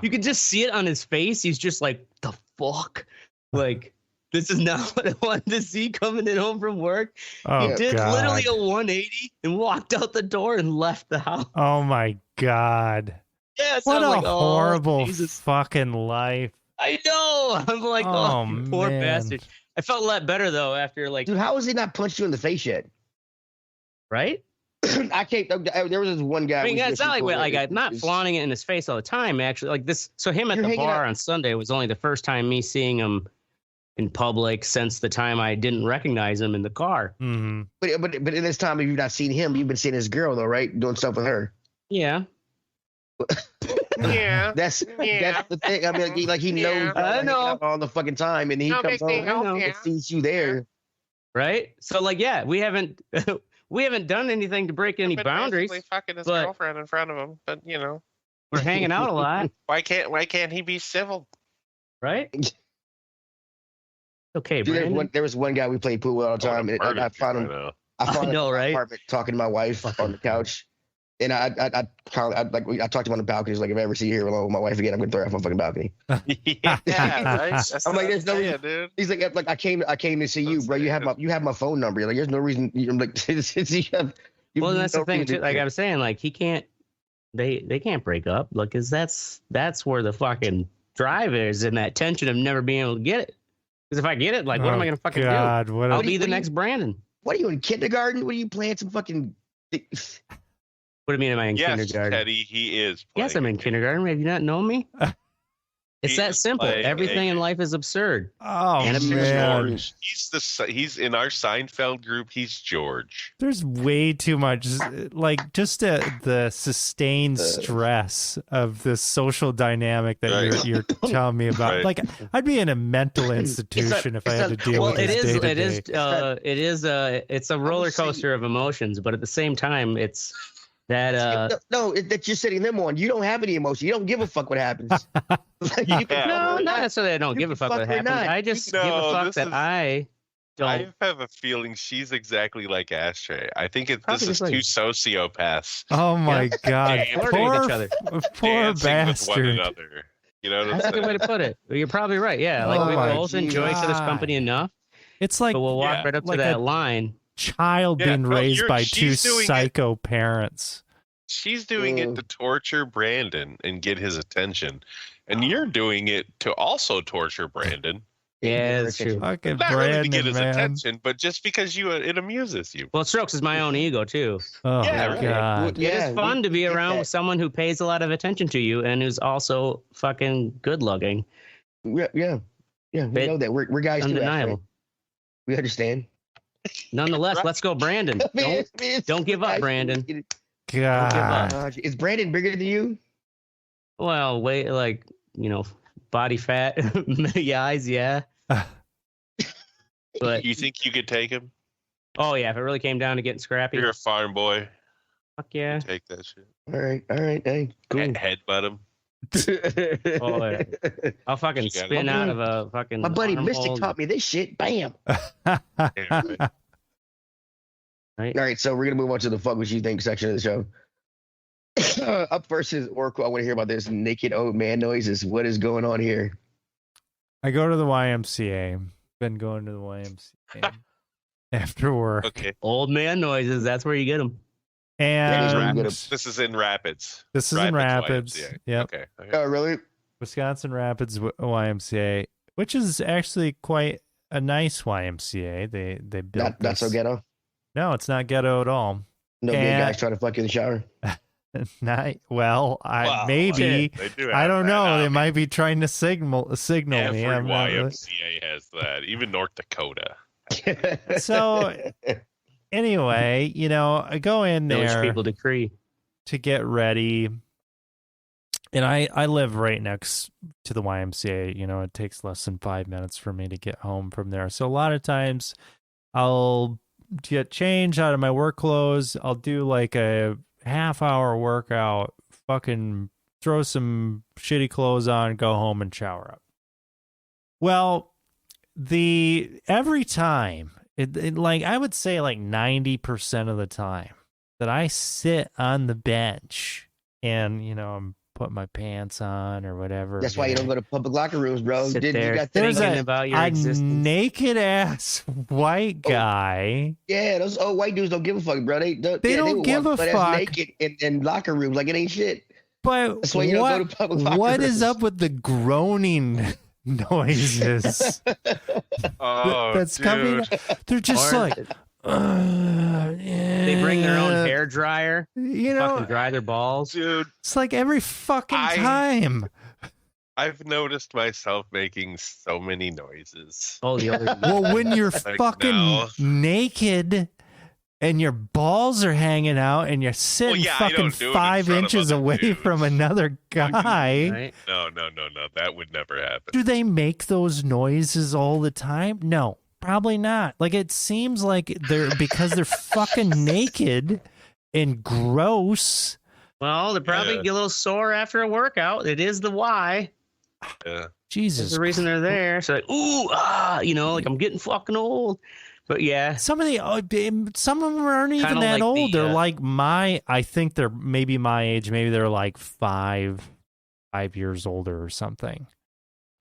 you could just see it on his face. He's just like, the fuck? Like, this is not what I wanted to see coming in home from work. Oh, He did God. literally a 180 and walked out the door and left the house. Oh my God. Yeah, so What I'm a like, oh, horrible Jesus. fucking life. I know. I'm like, Oh, you poor man. bastard. I felt a lot better though after like, Dude, how has he not punched you in the face yet? right? I can't. There was this one guy. I mean, was it's not listening like to I'm not flaunting it in his face all the time. Actually, like this. So him at You're the hanging bar out- on Sunday was only the first time me seeing him in public since the time I didn't recognize him in the car. Mm-hmm. But in this time, if you've not seen him, you've been seeing his girl though, right? Doing stuff with her. Yeah. Yeah. That's the thing. I mean, he knows. Yeah. y'all are I hanging know. out all the fucking time, and he No comes big deal, home yeah. and sees you there. Right. So like, yeah, we haven't we haven't done anything to break any But boundaries. basically fucking his but- girlfriend in front of him, but you know, We're hanging out a lot, why can't he be civil? right? Okay, Dude, Brandon. there was one guy we played pool with all the time, and I found him. Right I found him know, in my right? apartment talking to my wife on the couch, and I talked to him on the balcony. He's like, if I ever see you here alone with my wife again, I'm gonna throw her off my fucking balcony. Yeah, right? I'm like, there's no reason. yeah, dude. He's like, I came to see you, bro. You have my phone number. Like, there's no reason. I'm like, Well, that's the thing too. Like I was saying, like he can't. They can't break up. Like, cause that's where the fucking drive is, and that tension of never being able to get it. Because if I get it, like, what am I gonna fucking do? God, what I'll a, be the next Brandon. What are you in kindergarten? What are you playing some fucking? What do you mean? Am I in Yes, kindergarten? Teddy, he is. Yes, I'm playing in kindergarten. Have you not known me? It's He that is simple. playing Everything a- in life is absurd. oh And a man. George. He's in our Seinfeld group. He's George. There's way too much, like just the sustained stress of this social dynamic that Right. you're telling me about. Right. Like I'd be in a mental institution if I had to deal Well, with it this is. day to It is. day. It's a roller coaster of emotions, but at the same time, it's that. That you're setting them on. You don't have any emotion. You don't give a fuck what happens. Like, you can- Yeah. No, not necessarily. I don't You give a can fuck what fuck or happens. not. I just No, give a fuck this that is- I don't. I have a feeling she's exactly like Ashtray. I think this Probably is just like- two sociopaths Oh my god, Yeah, flirting with poor, each other. poor dancing with one bastard. another. You know what I'm That's a good way saying? to put it. You're probably right. Yeah, like Oh we my both enjoy each other's God. company enough, It's like but we'll walk Yeah. right up to like that a- line. child Yeah, being no, raised by two she's doing it- psycho parents. She's doing it to torture Brandon and get his attention. And you're doing it to also torture Brandon. Yeah, that's true. Fucking Not really to Brandon, get his man. attention, but just because it amuses you. Well, Strokes is my own ego too. Oh Yeah, my right. god. It is fun to be get around that. with someone who pays a lot of attention to you and who's also fucking good looking. Yeah. We Bit know that. We're guys too. Undeniable. Ashley. We understand. Nonetheless, let's go, Brandon. Don't give up, Brandon. God. Is Brandon bigger than you? Well, wait, like, body fat, many eyes, yeah. But You think you could take him? oh yeah, if it really came down to getting scrappy, You're a farm boy. fuck yeah. Take that shit. All right. Hey, cool. Headbutt him. Oh, yeah. I'll fucking You got it. spin out of a fucking. My buddy arm Mystic hold, taught me this shit. Bam. Yeah, right. right? All right, so we're gonna move on to the fuck what you think section of the show. Up first is Oracle. I want to hear about this naked old man noises. What is going on here? I go to the YMCA. Been going to the YMCA after work. Okay. Old man noises. That's where you get them. Yeah, And good. This is in Rapids. this is in Rapids. YMCA. Yep. Okay. Oh, really? Wisconsin Rapids YMCA, which is actually quite a nice YMCA. They built Not so this- ghetto. No, it's not ghetto at all. No gay And- guys trying to fuck you in the shower. Not well. Wow. Maybe. They do I have don't that. know. They mean, might be trying to signal every me. I'm not really- YMCA has that. Even North Dakota. So anyway, I go in Village there people decree. to get ready, and I live right next to the YMCA. It takes less than 5 minutes for me to get home from there. So a lot of times I'll get changed out of my work clothes. I'll do like a half-hour workout, fucking throw some shitty clothes on, go home and shower up. Well, every time, like I would say like 90% of the time that I sit on the bench and, I'm putting my pants on or whatever. That's why you don't go to public locker rooms, bro. Sit You there got thinking about your existence. naked ass white guy. Yeah, those old white dudes don't give a fuck, bro. They don't will give walk a butt-ass fuck. naked in locker rooms like it ain't shit. But That's why you don't go to public locker what is rooms. up with the groaning noises Oh, that's dude. coming? They're just Or like, they bring their own hair dryer, You fucking know, dry their balls. Dude, it's like every fucking time. I've noticed myself making so many noises. Oh, the other. Well, when you're Like fucking now. naked and your balls are hanging out and you're sitting I fucking don't do it in 5 front of inches other away dudes. from another guy. Right? No. That would never happen. Do they make those noises all the time? No, probably not. Like it seems like because they're fucking naked and gross. Well, they probably Yeah. get a little sore after a workout. It is the why. Yeah. That's Jesus. the reason they're there. So like, like I'm getting fucking old. But yeah, Some of them aren't even Kinda that like old. the, They're like I think they're maybe my age. Maybe they're like 5 years older or something.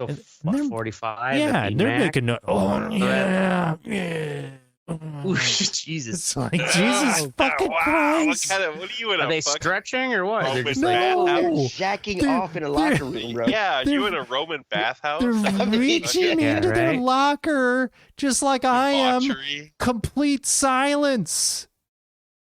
so And what, they're- 45. Yeah, that'd and be they're max? making no. Oh yeah. Ooh, Jesus. It's like Jesus Oh, fucking wow. Christ. What are you in Are a they fucking stretching or what? They're Roman just No. like, They're jacking Dude, off in a locker room, bro. Yeah, They're- you in a Roman bathhouse? They're reaching Yeah, into their right? locker just like I am. Debauchery. Complete silence.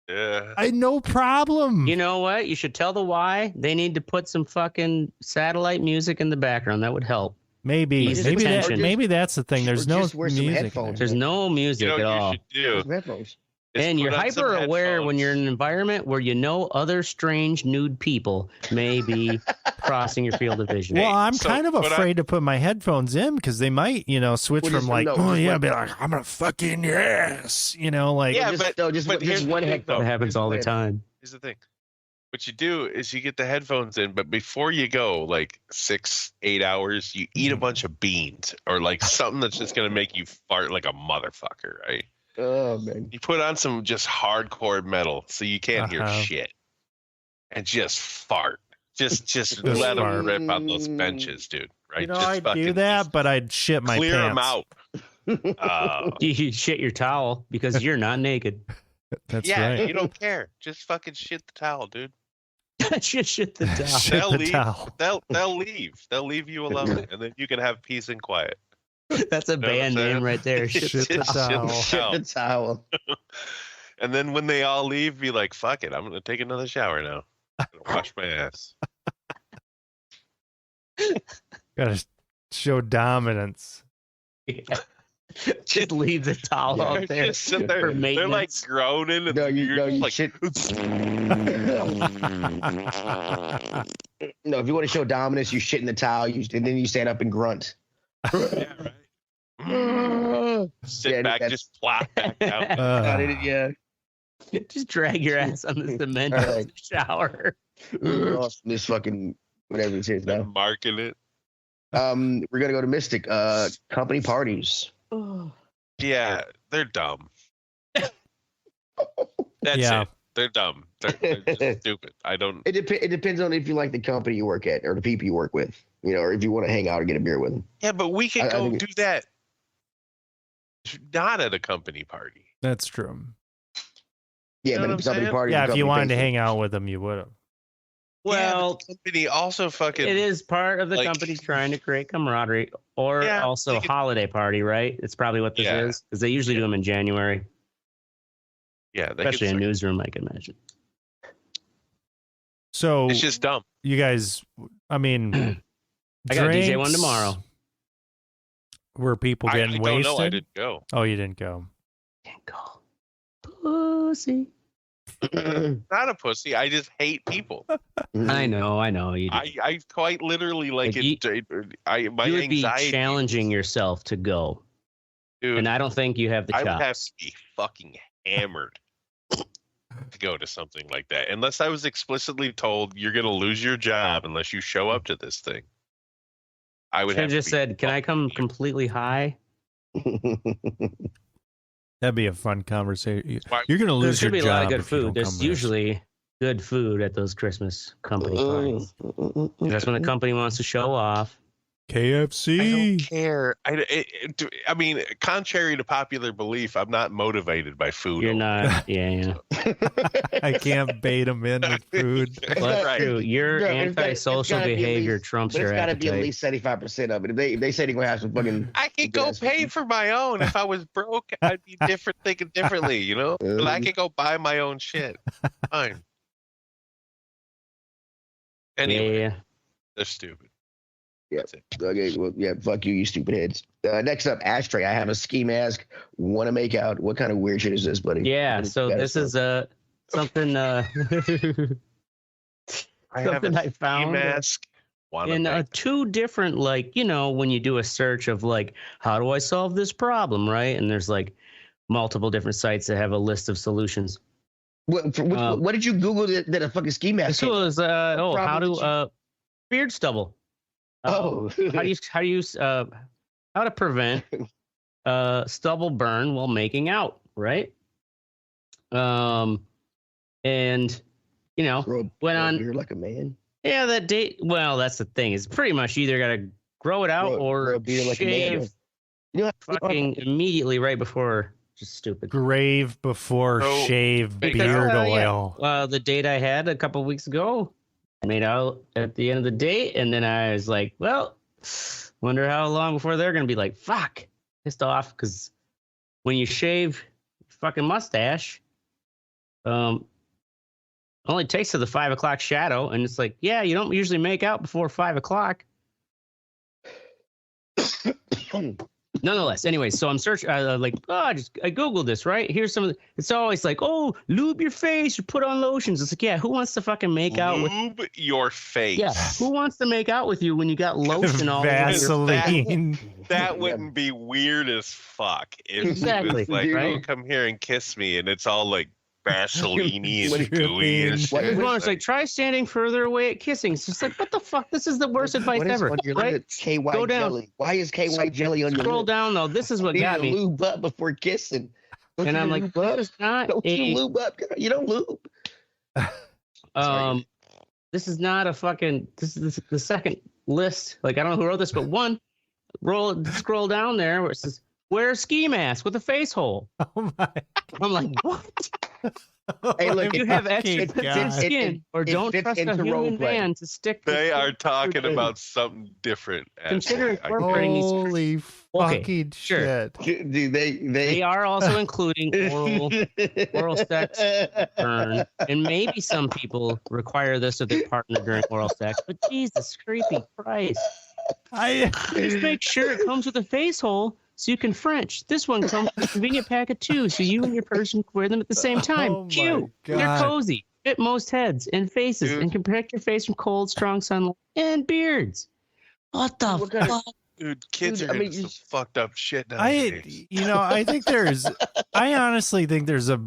Yeah. No problem. you know what? You should tell the why. They need to put some fucking satellite music in the background. That would help. maybe Ease that, attention. maybe that's the thing. There's Or no just wear some music. headphones. There's no music You know at what all. you should do? Headphones. is And you're put on some hyper aware when headphones. you're in an environment where other strange nude people may be crossing your field of vision. Well, I'm so kind of what I- afraid to put my headphones in because they might, switch Well, from just- like, no, oh just yeah, one- be like, I'm gonna fuck you in your ass, like. Yeah, just but here's just one the thing, headphone. That happens all the Here's time. Here's the thing. What you do is you get the headphones in, but before you go, like 6-8 hours, you eat a bunch of beans or like something that's just gonna make you fart like a motherfucker, right? Oh man. You put on some just hardcore metal so you can't hear Uh-huh. shit, and just fart. Just Just let fart. them rip on those benches, dude. Right? Just I'd do fucking that, but I'd shit my clear them pants. out. You shit your towel because you're not naked. That's Yeah, right. you don't care. Just fucking shit the towel, dude. Just shit the towel. Shit They'll the leave. towel. They'll leave. They'll leave you alone, and then you can have peace and quiet. That's a Know what I'm band saying? name right there. Shit Shit the Just towel. Shit the towel. And then when they all leave, be like, "Fuck it, I'm gonna take another shower now. I'm gonna wash my ass." Gotta show dominance. Yeah. Just leave the towel Yeah, out there. Just sit for there. They're like maintenance. groaning, and No, you're you like, shit. No, if you want to show dominance, you shit in the towel, and then you stand up and grunt. yeah, right. Sit Yeah, back, that's- just plop back down. Yeah. Just drag your ass on the cement All in right. the shower. This fucking whatever it is now. Marking it. We're gonna go to Mystic. Company parties. Yeah, they're dumb. That's Yeah. it. They're dumb. They're just stupid. I don't. It depends on if you like the company you work at or the people you work with. Or if you want to hang out or get a beer with them. Yeah, but we can I go think do that. Not at a company party. That's true. Yeah, know but what if I'm company saying? party. Yeah, the if you company wanted to pays hang out with them, you would have. Well, yeah, the company also fucking. it is part of the like- company trying to create camaraderie, or Yeah, also they could- holiday party, right? It's probably what this Yeah. is because they usually do them in January, Yeah, they especially in could, newsroom. I can imagine. So it's just dumb. you guys, I mean, I got a DJ one drinks, tomorrow. Were people I getting don't wasted? know. I didn't go. Oh, you didn't go. Can't go. Pussy. Not a pussy. I just hate people. I know. You do. I quite literally like If it. My you would be anxiety, challenging yourself to go, dude. and I don't think you have the I would have chops. to be fucking hammered. to go to something like that unless I was explicitly told you're going to lose your job unless you show up to this thing. I would Should have have just said, "Can I come here. completely high?" That'd be a fun conversation. Why- You're gonna There lose your should be a job lot of good if you don't food. There's come to this. usually good food at those Christmas company parties. That's when the company wants to show off. I don't KFC. care. I mean, contrary to popular belief, I'm not motivated by food. You're not. Yeah. I can't bait them in with food. Well, that's Right. true. Your Bro, it's antisocial gotta be at behavior least- trumps but it's your got to be at appetite. least 75% of it. If they say they're gonna have some fucking. I could go Yes. pay for my own. If I was broke, I'd be thinking differently, you know? But I could go buy my own shit. Fine. Anyway, Yeah. they're stupid. Yeah. That's it. Okay, well, yeah, fuck you stupid heads. Next up, ashtray. I have a ski mask. Want to make out? What kind of weird shit is this, buddy? Yeah. What So you got this us is something I have something a I found mask. Wanna in make- two different, like, when you do a search of like, how do I solve this problem, right? And there's like multiple different sites that have a list of solutions. What did you Google that a fucking ski mask? This came? was how problem did to beard stubble. Oh. How to prevent stubble burn while making out, right? And Grow went a on. beard like a man. Yeah, that date. Well, that's the thing. It's pretty much either gotta grow it out Grow or a beard like a man. shave You know, fucking immediately right before. Just stupid. Grave before So, shave because- beard Yeah. oil. The date I had a couple weeks ago, I made out at the end of the date, and then I was like, well, wonder how long before they're gonna be like, fuck, pissed off, because when you shave your fucking mustache, only takes to the 5 o'clock shadow, and it's like, yeah, you don't usually make out before 5 o'clock. Nonetheless, anyway, so I'm searching, I Googled this, right? Here's some of the, it's always like, oh, lube your face or put on lotions. It's like, yeah, who wants to fucking make out with, Lube your face. yeah, who wants to make out with you when you got lotion all over your Vaseline. That wouldn't be weird as fuck. If Exactly, it was like, right? oh, come here and kiss me, and it's all like Vaseline What and do you gooey mean? and shit. What- There's one that's like, try standing further away at kissing. It's just like, what the fuck? This is the worst advice What is ever, on your right? lip? KY Go down. jelly. Why is KY jelly on your Scroll lip? down though. This is what You got need to me. lube up before kissing. Don't And you I'm like, lube up? this is not Don't you a lube up? You don't lube. Sorry. This is not a fucking. This is the second list. Like, I don't know who wrote this, but one, scroll down there where it says wear a ski mask with a face hole. Oh my! I'm like, what? Hey, look, You it- have fucking extra thin God. skin, or it don't fits trust a into human roleplay. man to stick. They the- are talking Dude. about something different. Consider Actually. incorporating these. Holy Okay, fucking sure. shit! Dude, They they are also including oral sex burn, and maybe some people require this of their partner during oral sex. But Jesus, creepy Christ! Just make sure it comes with a face hole so you can French. This one comes with a convenient pack of two, so you and your person can wear them at the same time. Oh my Cute. They're God. cozy. Fit most heads and faces, Dude. and can protect your face from cold, strong sunlight and beards. What the What kind of- fuck? Dude, kids Dude, are I mean, into some just- fucked up shit nowadays. I think there's, I honestly think there's a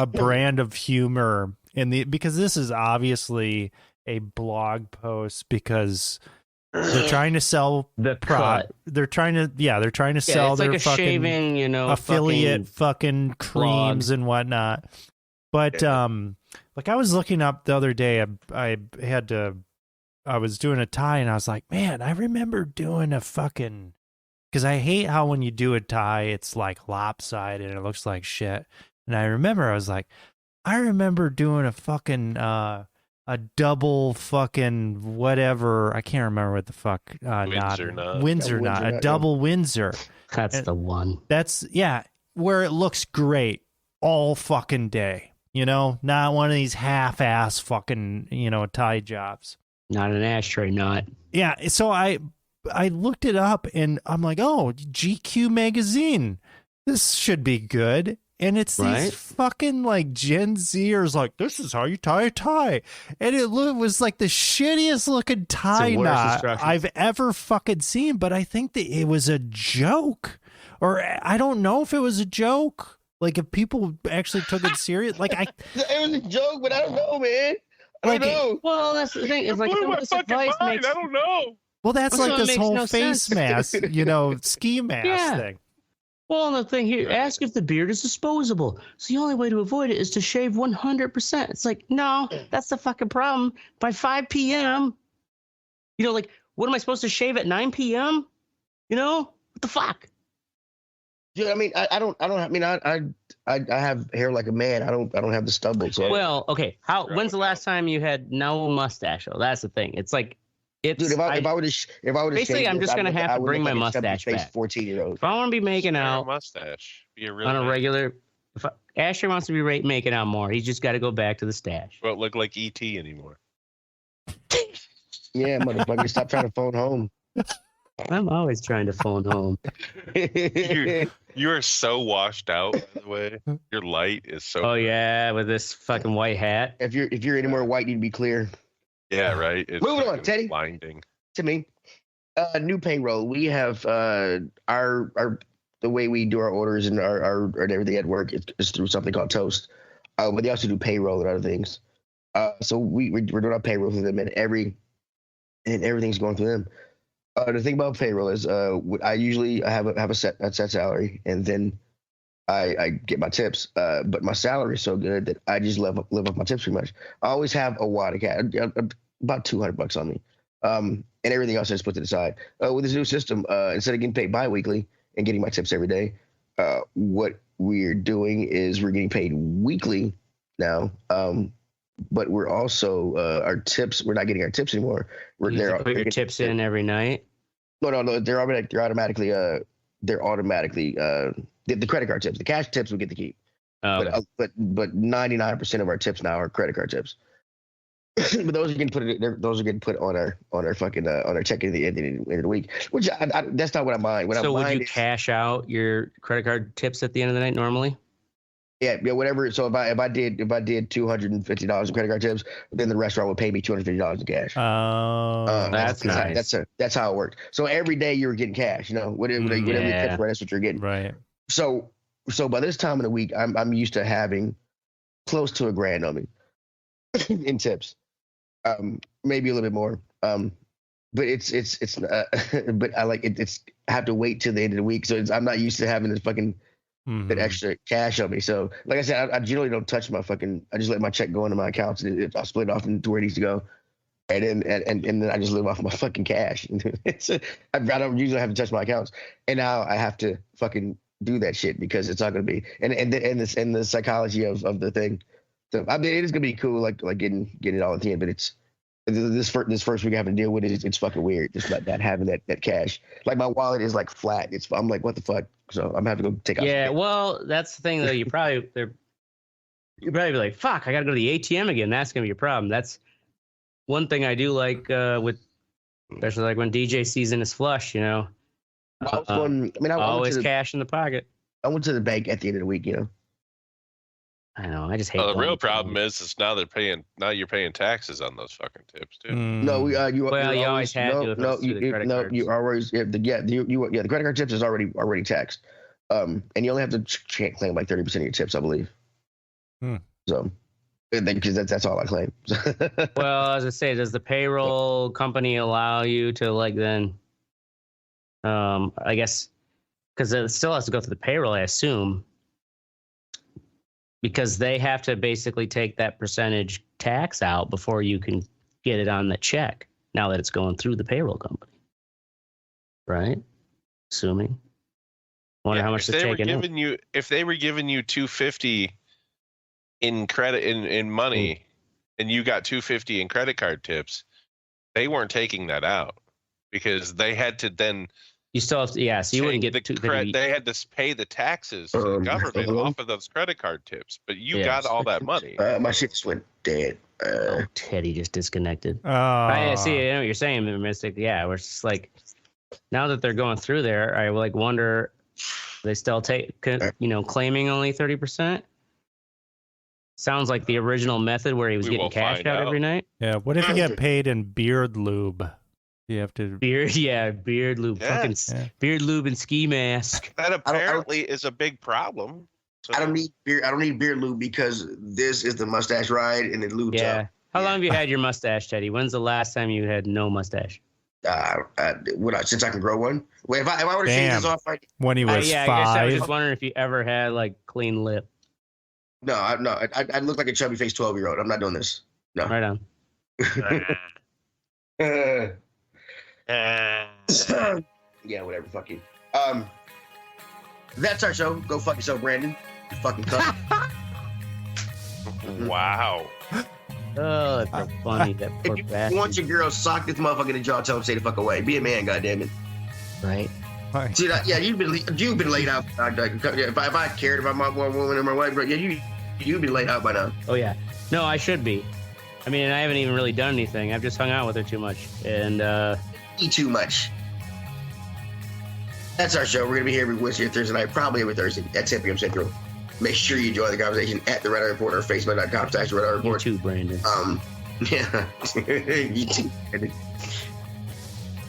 brand of humor because this is obviously a blog post because they're trying to sell The product. cut. They're trying to Yeah, sell it's their like a fucking shaving, affiliate fucking creams blog. and whatnot. But like I was looking up the other day, I was doing a tie and I was like, man, I remember doing a fucking, because I hate how when you do a tie, it's like lopsided and it looks like shit. And I was like, I remember doing a fucking a double fucking whatever. I can't remember what the fuck Windsor knot. Windsor knot, Windsor a knot, double Windsor. That's And- the one. That's where it looks great all fucking day. You know, not one of these half-ass fucking, tie jobs. Not an ashtray knot. Yeah, so I looked it up and I'm like, oh, GQ magazine. This should be good. And it's Right? these fucking like Gen Zers like, this is how you tie a tie. And it was like the shittiest looking tie worst knot instructions. I've ever fucking seen. But I think that it was a joke. Or I don't know if it was a joke. Like if people actually took it serious, like It was a joke, but I don't know, man. I don't know. Well, that's the thing. It's like blew some my of this fucking advice mind. makes. I don't know. well, that's Well, like so it this makes whole no face sense. mask, ski mask Yeah. thing. Well, the thing here, ask if the beard is disposable. So the only way to avoid it is to shave 100%. It's like, no, that's the fucking problem. By 5 p.m., like, what am I supposed to shave at 9 p.m.? What the fuck? Dude, I mean, I don't. I mean, I have hair like a man. I don't have the stubble. So, Well, okay. When's the last time you had no mustache? Oh, that's the thing. It's like, dude, if I would have basically, I'm just gonna have to bring my mustache back. 14-year-old. If I want to be making Wear a out mustache. Be a real on a man. regular, if Asher wants to be making out more, he's just got to go back to the stash. Won't look like ET anymore. Yeah, motherfucker, stop trying to phone home. I'm always trying to phone home. You are so washed out, by the way. Your light is so. Oh yeah, with this fucking white hat. If you're any more white, you need to be clear. Yeah, right. It's Moving on, fucking Teddy. Blinding. To me, new payroll. We have our the way we do our orders and our and everything at work is through something called Toast. But they also do payroll and other things. So we're doing our payroll through them, and everything's going through them. The thing about payroll is, I usually have a set salary, and then I get my tips. But my salary is so good that I just live off my tips pretty much. I always have a wad of cash, about $200 on me, and everything else I just put to the side. With this new system, instead of getting paid bi-weekly and getting my tips every day, what we're doing is we're getting paid weekly now. But we're also our tips. We're not getting our tips anymore. You have to put your tips in every night. No. They're automatically. The credit card tips. The cash tips we get to keep. Okay. But 99% of our tips now are credit card tips. But those are getting put on our fucking on our check at the end of the week. Which that's not what I mind. So would you cash out your credit card tips at the end of the night normally? Yeah, whatever. So if I did $250 in credit card tips, then the restaurant would pay me $250 in cash. That's nice. That's how it worked. So every day you were getting cash. Whatever you tips were, that's what you're getting. Right. So by this time of the week, I'm used to having close to $1,000 on me in tips, maybe a little bit more. But it's but I like it. I have to wait till the end of the week, so I'm not used to having this fucking. That extra cash on me. So, like I said, I generally don't touch my fucking. I just let my check go into my accounts. And I'll split it off into where it needs to go, and then I just live off my fucking cash. I don't usually have to touch my accounts, and now I have to fucking do that shit because it's not going to be. And the psychology of the thing. So I mean, it is going to be cool, like getting it all at the end, but it's. This first week I have to deal with it. It's fucking weird. Just like not having that cash. Like my wallet is like flat. I'm like, what the fuck? So I'm having to go take out. Yeah, well, that's the thing though. You probably be like, fuck, I gotta go to the ATM again. That's gonna be your problem. That's one thing I do like with, especially like when DJ season is flush. Always cash in the pocket. I went to the bank at the end of the week. I know. I just hate. Well, the real problem is now you're paying taxes on those fucking tips too. No, you always had to. You always the credit card tips is already taxed, and you only have to claim like 30% of your tips, I believe. So, because that's all I claim. Well, as I say, does the payroll company allow you to then? I guess because it still has to go through the payroll, I assume. Because they have to basically take that percentage tax out before you can get it on the check. Now that it's going through the payroll company, right? Assuming. Wonder how much they're taking in. If they were giving you $250 in credit in money, and you got $250 in credit card tips, they weren't taking that out because they had to then. You still have to, so you wouldn't get they had to pay the taxes to the government off of those credit card tips, but you got all that money. My shit just went dead. Teddy just disconnected. I see. I know what you're saying, Mystic. Yeah, we're just like, now that they're going through there, I wonder, they still claiming only 30%. Sounds like the original method where he was getting cashed out every night. Yeah. What if you get paid in beard lube? You have to beard lube, beard lube and ski mask. That apparently is a big problem. I don't need beer. I don't need beard lube because this is the mustache ride and it lubes Yeah. up. How long have you had your mustache, Teddy? When's the last time you had no mustache? Since I can grow one. Wait, if I were to shave this off, when he was I guess I was 5. just wondering if you ever had like clean lip. no, I look like a chubby faced 12-year-old. I'm not doing this. No. Right on. Yeah, whatever. Fuck you. That's our show. Go fuck yourself, Brandon. You fucking cunt. Wow. Oh, that's so funny. That poor If you bastard. want your girl, sock this motherfucker in the jaw. Tell him stay the fuck away. Be a man, goddammit. Right. See that? Yeah, you've been laid out. If I cared about my one woman and my wife, yeah, you've been laid out by now. Oh yeah. No, I should be. I mean, I haven't even really done anything. I've just hung out with her too much, and Eat too much. That's our show. We're gonna be here every Wednesday or Thursday night, probably every Thursday at 10 p.m. Central. Make sure you join the conversation at the Red Eye Report or Facebook.com/Red Eye you Report. too, Brandon. Yeah, you too.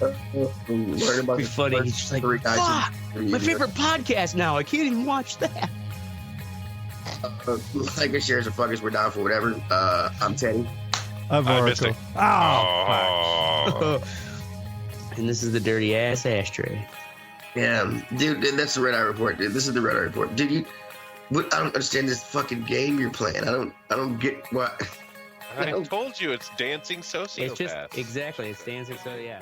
Learn about It'd be the funny. first He's just like, three guys fuck, who- my favorite podcast now. I can't even watch that. Like and share, so fuck us. We're down for whatever. I'm Teddy. Of I missed Oracle. it. Oh, And this is the dirty ass ashtray. Yeah, dude, that's the Red Eye Report, dude. This is the Red Eye Report, dude. I don't understand this fucking game you're playing. I don't get what. I told you it's dancing sociopath. It's just exactly. It's dancing. So yeah.